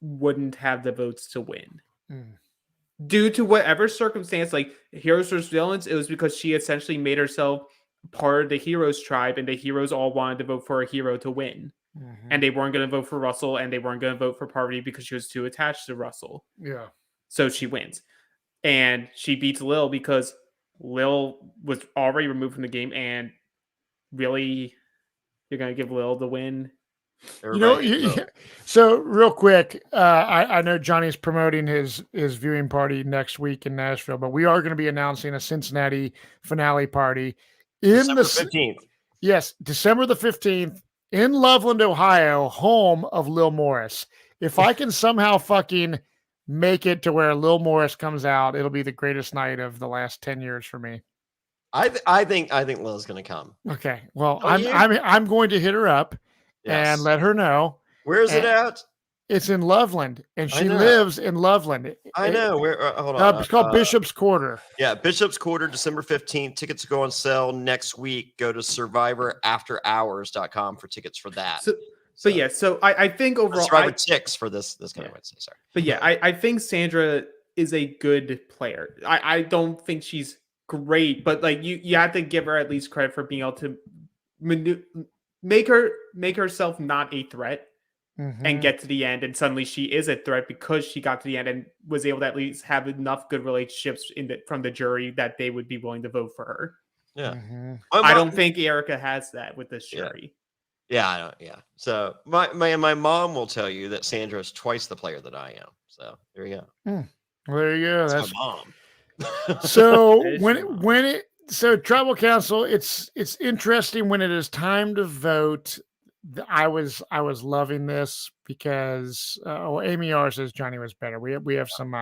wouldn't have the votes to win. Due to whatever circumstance, like heroes versus villains, it was because she essentially made herself part of the heroes tribe, and the heroes all wanted to vote for a hero to win. And they weren't going to vote for Russell, and they weren't going to vote for Parvati because she was too attached to Russell. Yeah. So she wins. And she beats Lil because Lil was already removed from the game, and really, you're going to give Lil the win Everybody, vote. So real quick, I know Johnny's promoting his viewing party next week in Nashville, but we are going to be announcing a Cincinnati finale party December 15th. Yes, December the 15th in Loveland, Ohio, home of Lil Morris. If I can somehow fucking make it to where Lil Morris comes out, it'll be the greatest night of the last 10 years for me. I think Lil's going to come. Okay. Well, Oh, I'm going to hit her up and let her know. Where is it at? It's in Loveland, and I she know. lives in Loveland. I know. Where? Hold on. It's called Bishop's Quarter. Yeah, Bishop's Quarter, December 15th. Tickets go on sale next week. Go to survivorafterhours.com for tickets for that. So I think overall, Survivor Ticks for this coming Wednesday. Sorry. But yeah, I think Sandra is a good player. I don't think she's great, but like you have to give her at least credit for being able to make herself not a threat. And get to the end, and suddenly she is a threat because she got to the end and was able to at least have enough good relationships from the jury that they would be willing to vote for her. Yeah, I don't think Erika has that with this jury. Yeah, I don't. Yeah, so my mom will tell you that Sandra is twice the player that I am. So there you go. Well, there you go. That's my mom. So so tribal council, it's interesting when it is time to vote. I was loving this because Amy R says Johnny was better. We have some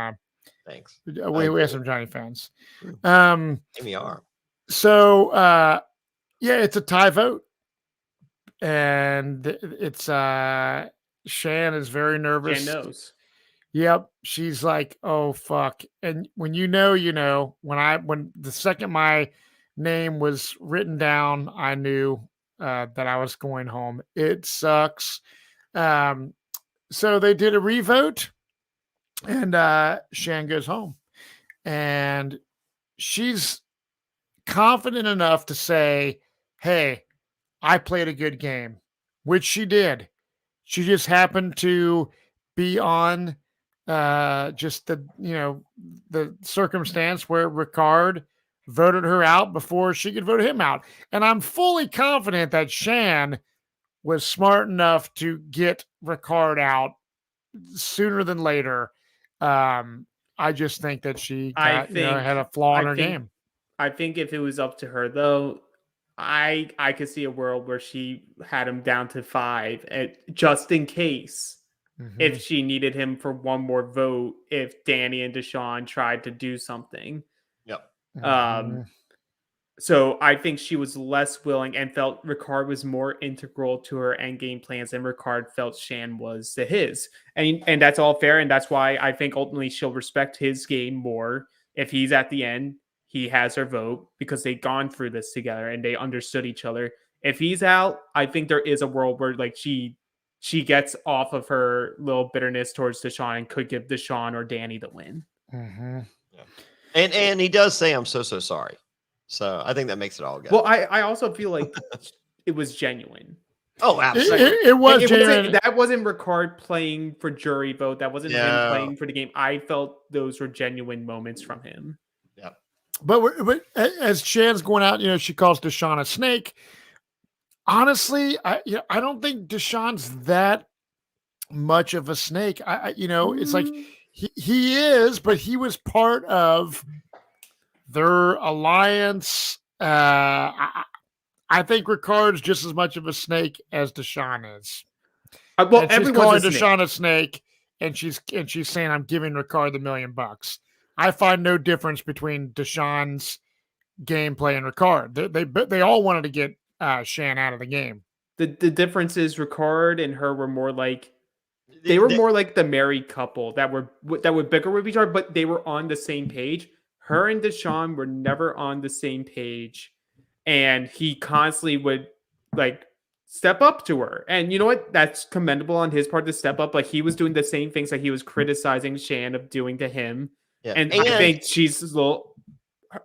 thanks. We have some Johnny fans. Amy R. So yeah, it's a tie vote, and it's Shan is very nervous. Shan knows. Yep, she's like, oh fuck. And when you know, when the second my name was written down, I knew that I was going home. It sucks. So they did a revote, and Shan goes home, and she's confident enough to say, "Hey, I played a good game," which she did. She just happened to be on just the circumstance where Ricard voted her out before she could vote him out. And I'm fully confident that Shan was smart enough to get Ricard out sooner than later. I just think that she had a flaw in her game. I think if it was up to her, though, I could see a world where she had him down to 5, just in case. If she needed him for one more vote, if Danny and Deshaun tried to do something. Yep. So I think she was less willing and felt Ricard was more integral to her endgame plans than Ricard felt Shan was to his. And that's all fair. And that's why I think ultimately she'll respect his game more. If he's at the end, he has her vote because they've gone through this together and they understood each other. If he's out, I think there is a world where like she gets off of her little bitterness towards Deshaun and could give Deshaun or Danny the win. Yeah. And he does say, "I'm so sorry." So I think that makes it all good. Well, I also feel like it was genuine. Oh, absolutely. It was genuine. That wasn't Ricard playing for jury vote. That wasn't him playing for the game. I felt those were genuine moments from him. Yeah. But as Shan's going out, she calls Deshaun a snake. Honestly, I don't think Deshaun's that much of a snake. It's like he is, but he was part of their alliance. I think Ricard's just as much of a snake as Deshaun is. Well, she's calling Deshaun a snake, and she's saying, "I'm giving Ricard the $1 million." I find no difference between Deshaun's gameplay and Ricard. They all wanted to get Shan out of the game. The difference is Ricard and her were more like more like the married couple that would bicker with each other, but they were on the same page. Her and Deshaun were never on the same page, and he constantly would like step up to her. And you know what? That's commendable on his part to step up. Like he was doing the same things that he was criticizing Shan of doing to him. Yeah. And I think she's a little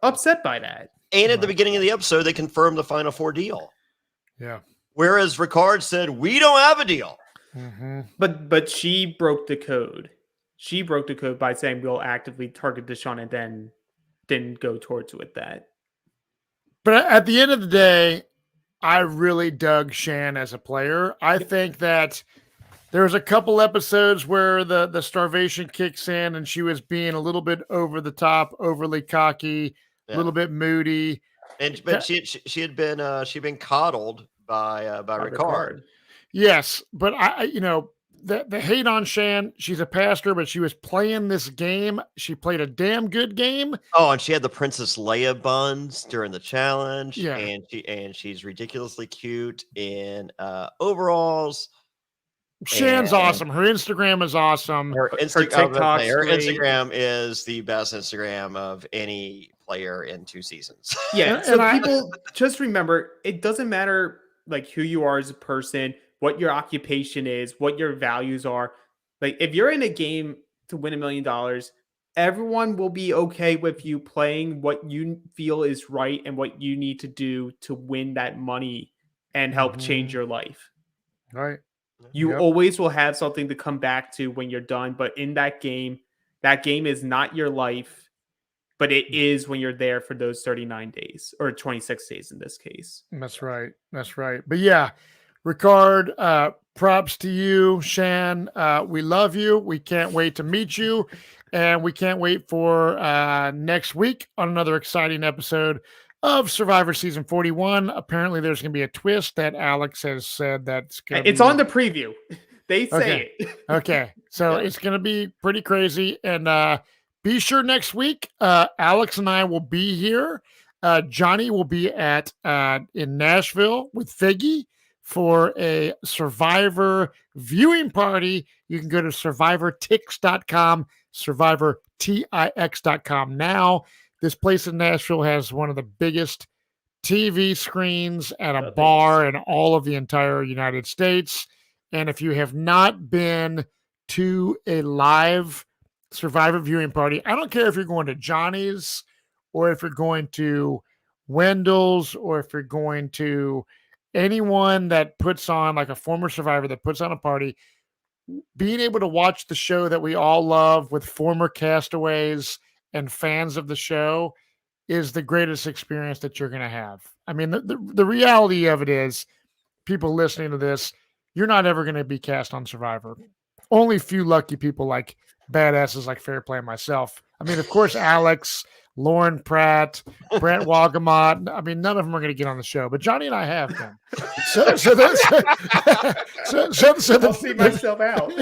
upset by that. And at the beginning of the episode, they confirmed the Final Four deal. Yeah. Whereas Ricard said, "We don't have a deal." But she broke the code. She broke the code by saying we'll actively target Deshaun and then didn't go towards with that. But at the end of the day, I really dug Shan as a player. I think that there's a couple episodes where the starvation kicks in and she was being a little bit over the top, overly cocky, a little bit moody. But she'd been coddled by Ricard. Yes, but I the hate on Shan, she's a pastor, but she was playing this game. She played a damn good game. Oh, and she had the Princess Leia buns during the challenge. Yeah. And she's ridiculously cute in overalls. Shan's awesome. Her Instagram is awesome. Her Instagram is the best Instagram of any player in 2 seasons. Yeah. So people just remember, it doesn't matter like who you are as a person, what your occupation is, what your values are. Like if you're in a game to win $1 million, everyone will be okay with you playing what you feel is right and what you need to do to win that money and help change your life. Right. You always will have something to come back to when you're done. But in that game is not your life, but it is when you're there for those 39 days or 26 days in this case. That's right. That's right. But yeah, Ricard, props to you, Shan. We love you. We can't wait to meet you. And we can't wait for next week on another exciting episode of Survivor Season 41. Apparently, there's going to be a twist that Alex has said that's going to It's on the preview. They say it. Okay. So it's going to be pretty crazy. And be sure next week, Alex and I will be here. Jonny will be in Nashville with Figgy for a Survivor viewing party. You can go to survivortix.com, survivortix.com now. This place in Nashville has one of the biggest TV screens at a bar in all of the entire United States. And if you have not been to a live Survivor viewing party, I don't care if you're going to Johnny's or if you're going to Wendell's or if you're going to anyone that puts on, like a former Survivor that puts on a party, being able to watch the show that we all love with former castaways and fans of the show is the greatest experience that you're going to have. I mean, the reality of it is, people listening to this, you're not ever going to be cast on Survivor. Only a few lucky people like badasses like Fairplay and myself. I mean, of course, Alex, Lauren Pratt, Brent Wagamot. I mean, none of them are going to get on the show, but Jonny and I have been. So I'll see myself out.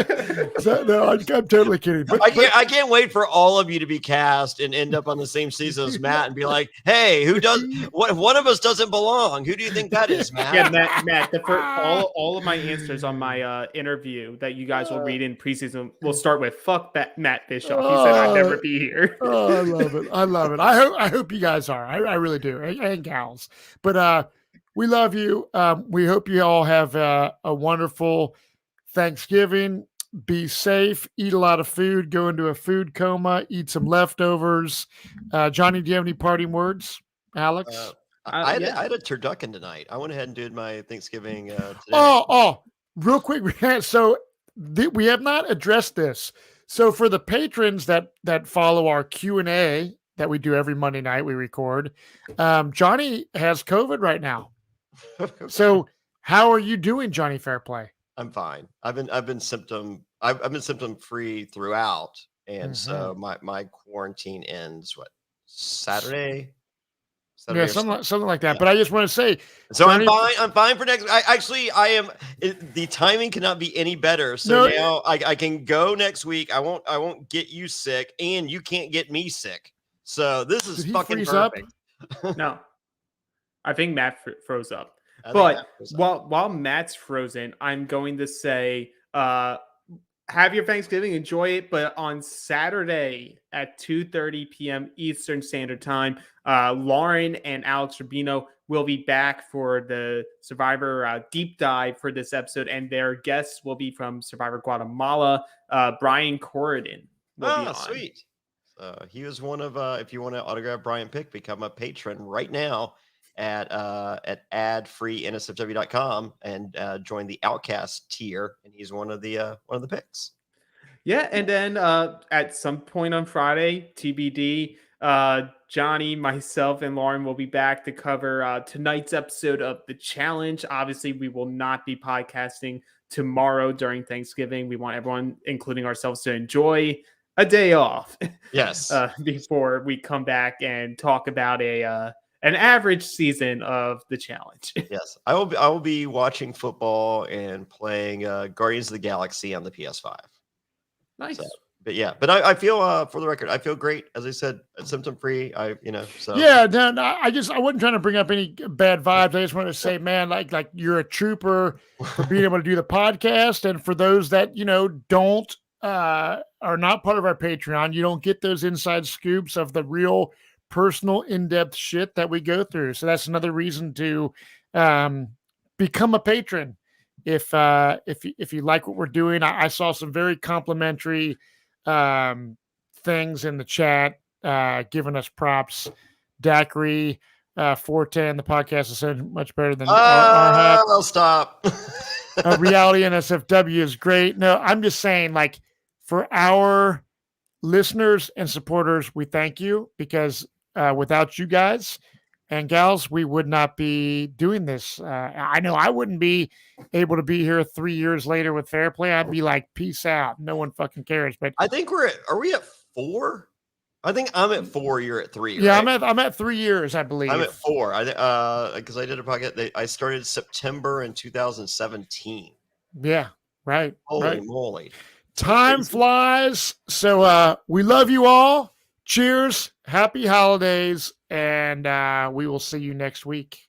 No, I'm totally kidding. But I can't wait for all of you to be cast and end up on the same season as Matt and be like, "Hey, who does? What? One of us doesn't belong. Who do you think that is, Matt?" Yeah, Matt. All of my answers on my interview that you guys will read in preseason will start with "fuck Matt Bischoff." He said I'd never be here. I love it. I love it. I hope you guys are. I really do. And gals. But we love you. We hope you all have a wonderful Thanksgiving. Be safe. Eat a lot of food. Go into a food coma. Eat some leftovers. Jonny, do you have any parting words? Alex? I had a turducken tonight. I went ahead and did my Thanksgiving today. Oh, real quick. So we have not addressed this. So for the patrons that follow our Q&A that we do every Monday night, we record, Jonny has COVID right now. So how are you doing, Jonny Fairplay? I'm fine. I've been symptom free throughout, and so my quarantine ends Saturday. Yeah, something like that. Yeah. But I just want to say, so Jonny, I'm fine for next. I am. The timing cannot be any better. So now I can go next week. I won't get you sick, and you can't get me sick. So this is fucking perfect. No, I think Matt froze up. But while Matt's frozen, I'm going to say, have your Thanksgiving, enjoy it. But on Saturday at 2:30 p.m. Eastern Standard Time, Lauren and Alex Rubino will be back for the Survivor deep dive for this episode, and their guests will be from Survivor Guatemala. Brian Corridon will be on. Sweet. He was one of. If you want to autograph Brian Pick, become a patron right now at adfree.nsfw.com and join the Outcast tier, and he's one of the picks. Yeah, and then at some point on Friday, TBD, Johnny, myself, and Lauren will be back to cover tonight's episode of The Challenge. Obviously, we will not be podcasting tomorrow during Thanksgiving. We want everyone, including ourselves, to enjoy a day off. Yes. Before we come back and talk about an average season of The Challenge. Yes. I will be watching football and playing Guardians of the Galaxy on the PS5. Nice. So, but I feel, for the record, I feel great. As I said, symptom free. So Yeah, no, I wasn't trying to bring up any bad vibes. I just wanted to say, man, like you're a trooper for being able to do the podcast, and for those that don't are not part of our Patreon, you don't get those inside scoops of the real personal in-depth shit that we go through. So that's another reason to become a patron. If you like what we're doing, I saw some very complimentary things in the chat, giving us props. Daiquiri, 410, the podcast is so much better than our half. I'll stop. Reality NSFW is great. No, I'm just saying, like, for our listeners and supporters, we thank you, because without you guys and gals, we would not be doing this. I know I wouldn't be able to be here 3 years later with Fairplay. I'd be like, peace out. No one fucking cares. But I think are we at 4? I think I'm at 4. You're at 3. Yeah, right? I'm at 3 years, I believe. I'm at 4. Because I did a podcast. I started September in 2017. Yeah, right. Holy moly. Time flies. So we love you all. Cheers. Happy holidays. And we will see you next week.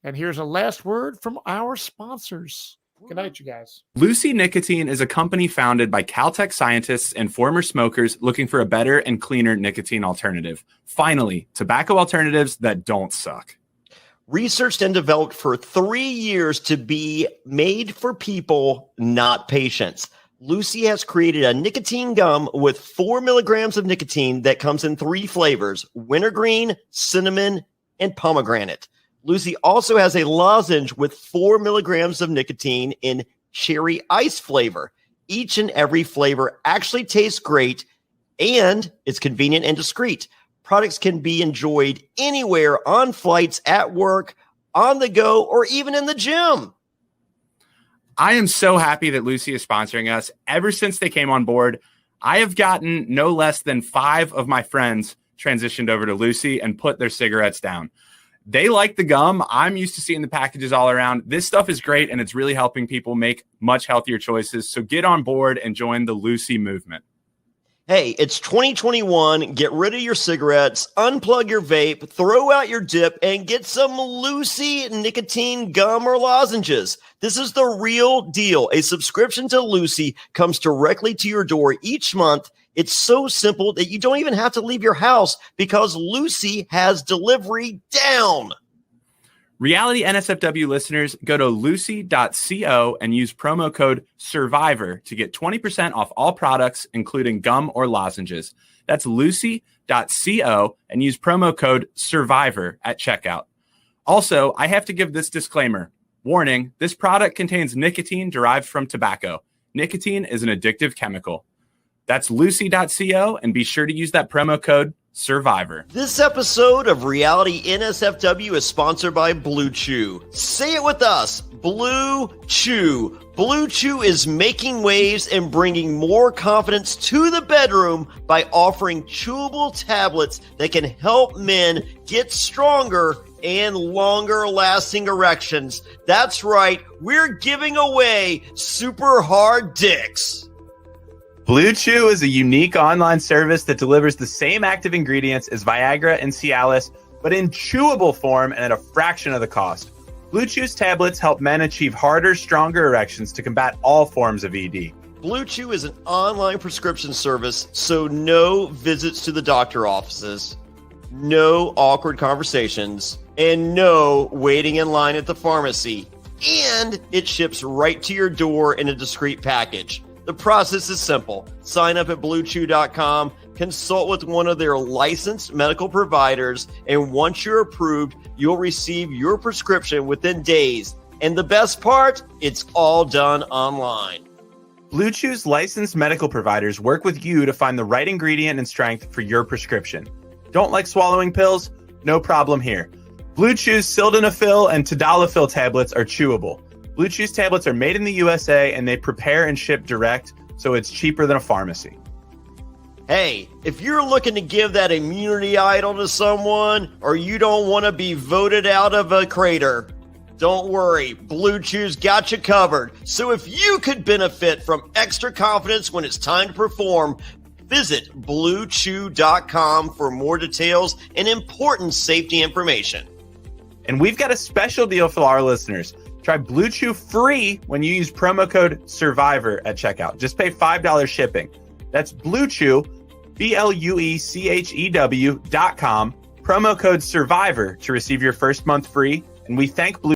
And here's a last word from our sponsors. Good night, you guys. Lucy Nicotine is a company founded by Caltech scientists and former smokers looking for a better and cleaner nicotine alternative. Finally, tobacco alternatives that don't suck. Researched and developed for 3 years to be made for people, not patients. Lucy has created a nicotine gum with 4 milligrams of nicotine that comes in 3 flavors: wintergreen, cinnamon, and pomegranate. Lucy also has a lozenge with 4 milligrams of nicotine in cherry ice flavor. Each and every flavor actually tastes great, and it's convenient and discreet. Products can be enjoyed anywhere, on flights, at work, on the go, or even in the gym. I am so happy that Lucy is sponsoring us. Ever since they came on board, I have gotten no less than 5 of my friends transitioned over to Lucy and put their cigarettes down. They like the gum. I'm used to seeing the packages all around. This stuff is great, and it's really helping people make much healthier choices. So get on board and join the Lucy movement. Hey, it's 2021. Get rid of your cigarettes, unplug your vape, throw out your dip, and get some Lucy nicotine gum or lozenges. This is the real deal. A subscription to Lucy comes directly to your door each month. It's so simple that you don't even have to leave your house, because Lucy has delivery down. Reality NSFW listeners, go to lucy.co and use promo code SURVIVOR to get 20% off all products, including gum or lozenges. That's lucy.co and use promo code SURVIVOR at checkout. Also, I have to give this disclaimer. Warning, this product contains nicotine derived from tobacco. Nicotine is an addictive chemical. That's lucy.co, and be sure to use that promo code SURVIVOR. This episode of Reality NSFW is sponsored by BlueChew. Say it with us, BlueChew. BlueChew is making waves and bringing more confidence to the bedroom by offering chewable tablets that can help men get stronger and longer lasting erections. That's right, we're giving away super hard dicks. BlueChew is a unique online service that delivers the same active ingredients as Viagra and Cialis, but in chewable form and at a fraction of the cost. BlueChew's tablets help men achieve harder, stronger erections to combat all forms of ED. BlueChew is an online prescription service, so no visits to the doctor offices, no awkward conversations, and no waiting in line at the pharmacy. And it ships right to your door in a discreet package. The process is simple. Sign up at BlueChew.com, consult with one of their licensed medical providers, and once you're approved, you'll receive your prescription within days. And the best part, it's all done online. BlueChew's licensed medical providers work with you to find the right ingredient and strength for your prescription. Don't like swallowing pills? No problem here. Blue Chew's sildenafil and tadalafil tablets are chewable. Blue Chew's tablets are made in the USA and they prepare and ship direct, so it's cheaper than a pharmacy. Hey, if you're looking to give that immunity idol to someone, or you don't want to be voted out of a crater, don't worry, Blue Chew's got you covered. So if you could benefit from extra confidence when it's time to perform, visit BlueChew.com for more details and important safety information. And we've got a special deal for our listeners. Try Blue Chew free when you use promo code SURVIVOR at checkout. Just pay $5 shipping. That's Blue Chew, BlueChew.com, promo code SURVIVOR to receive your first month free. And we thank Blue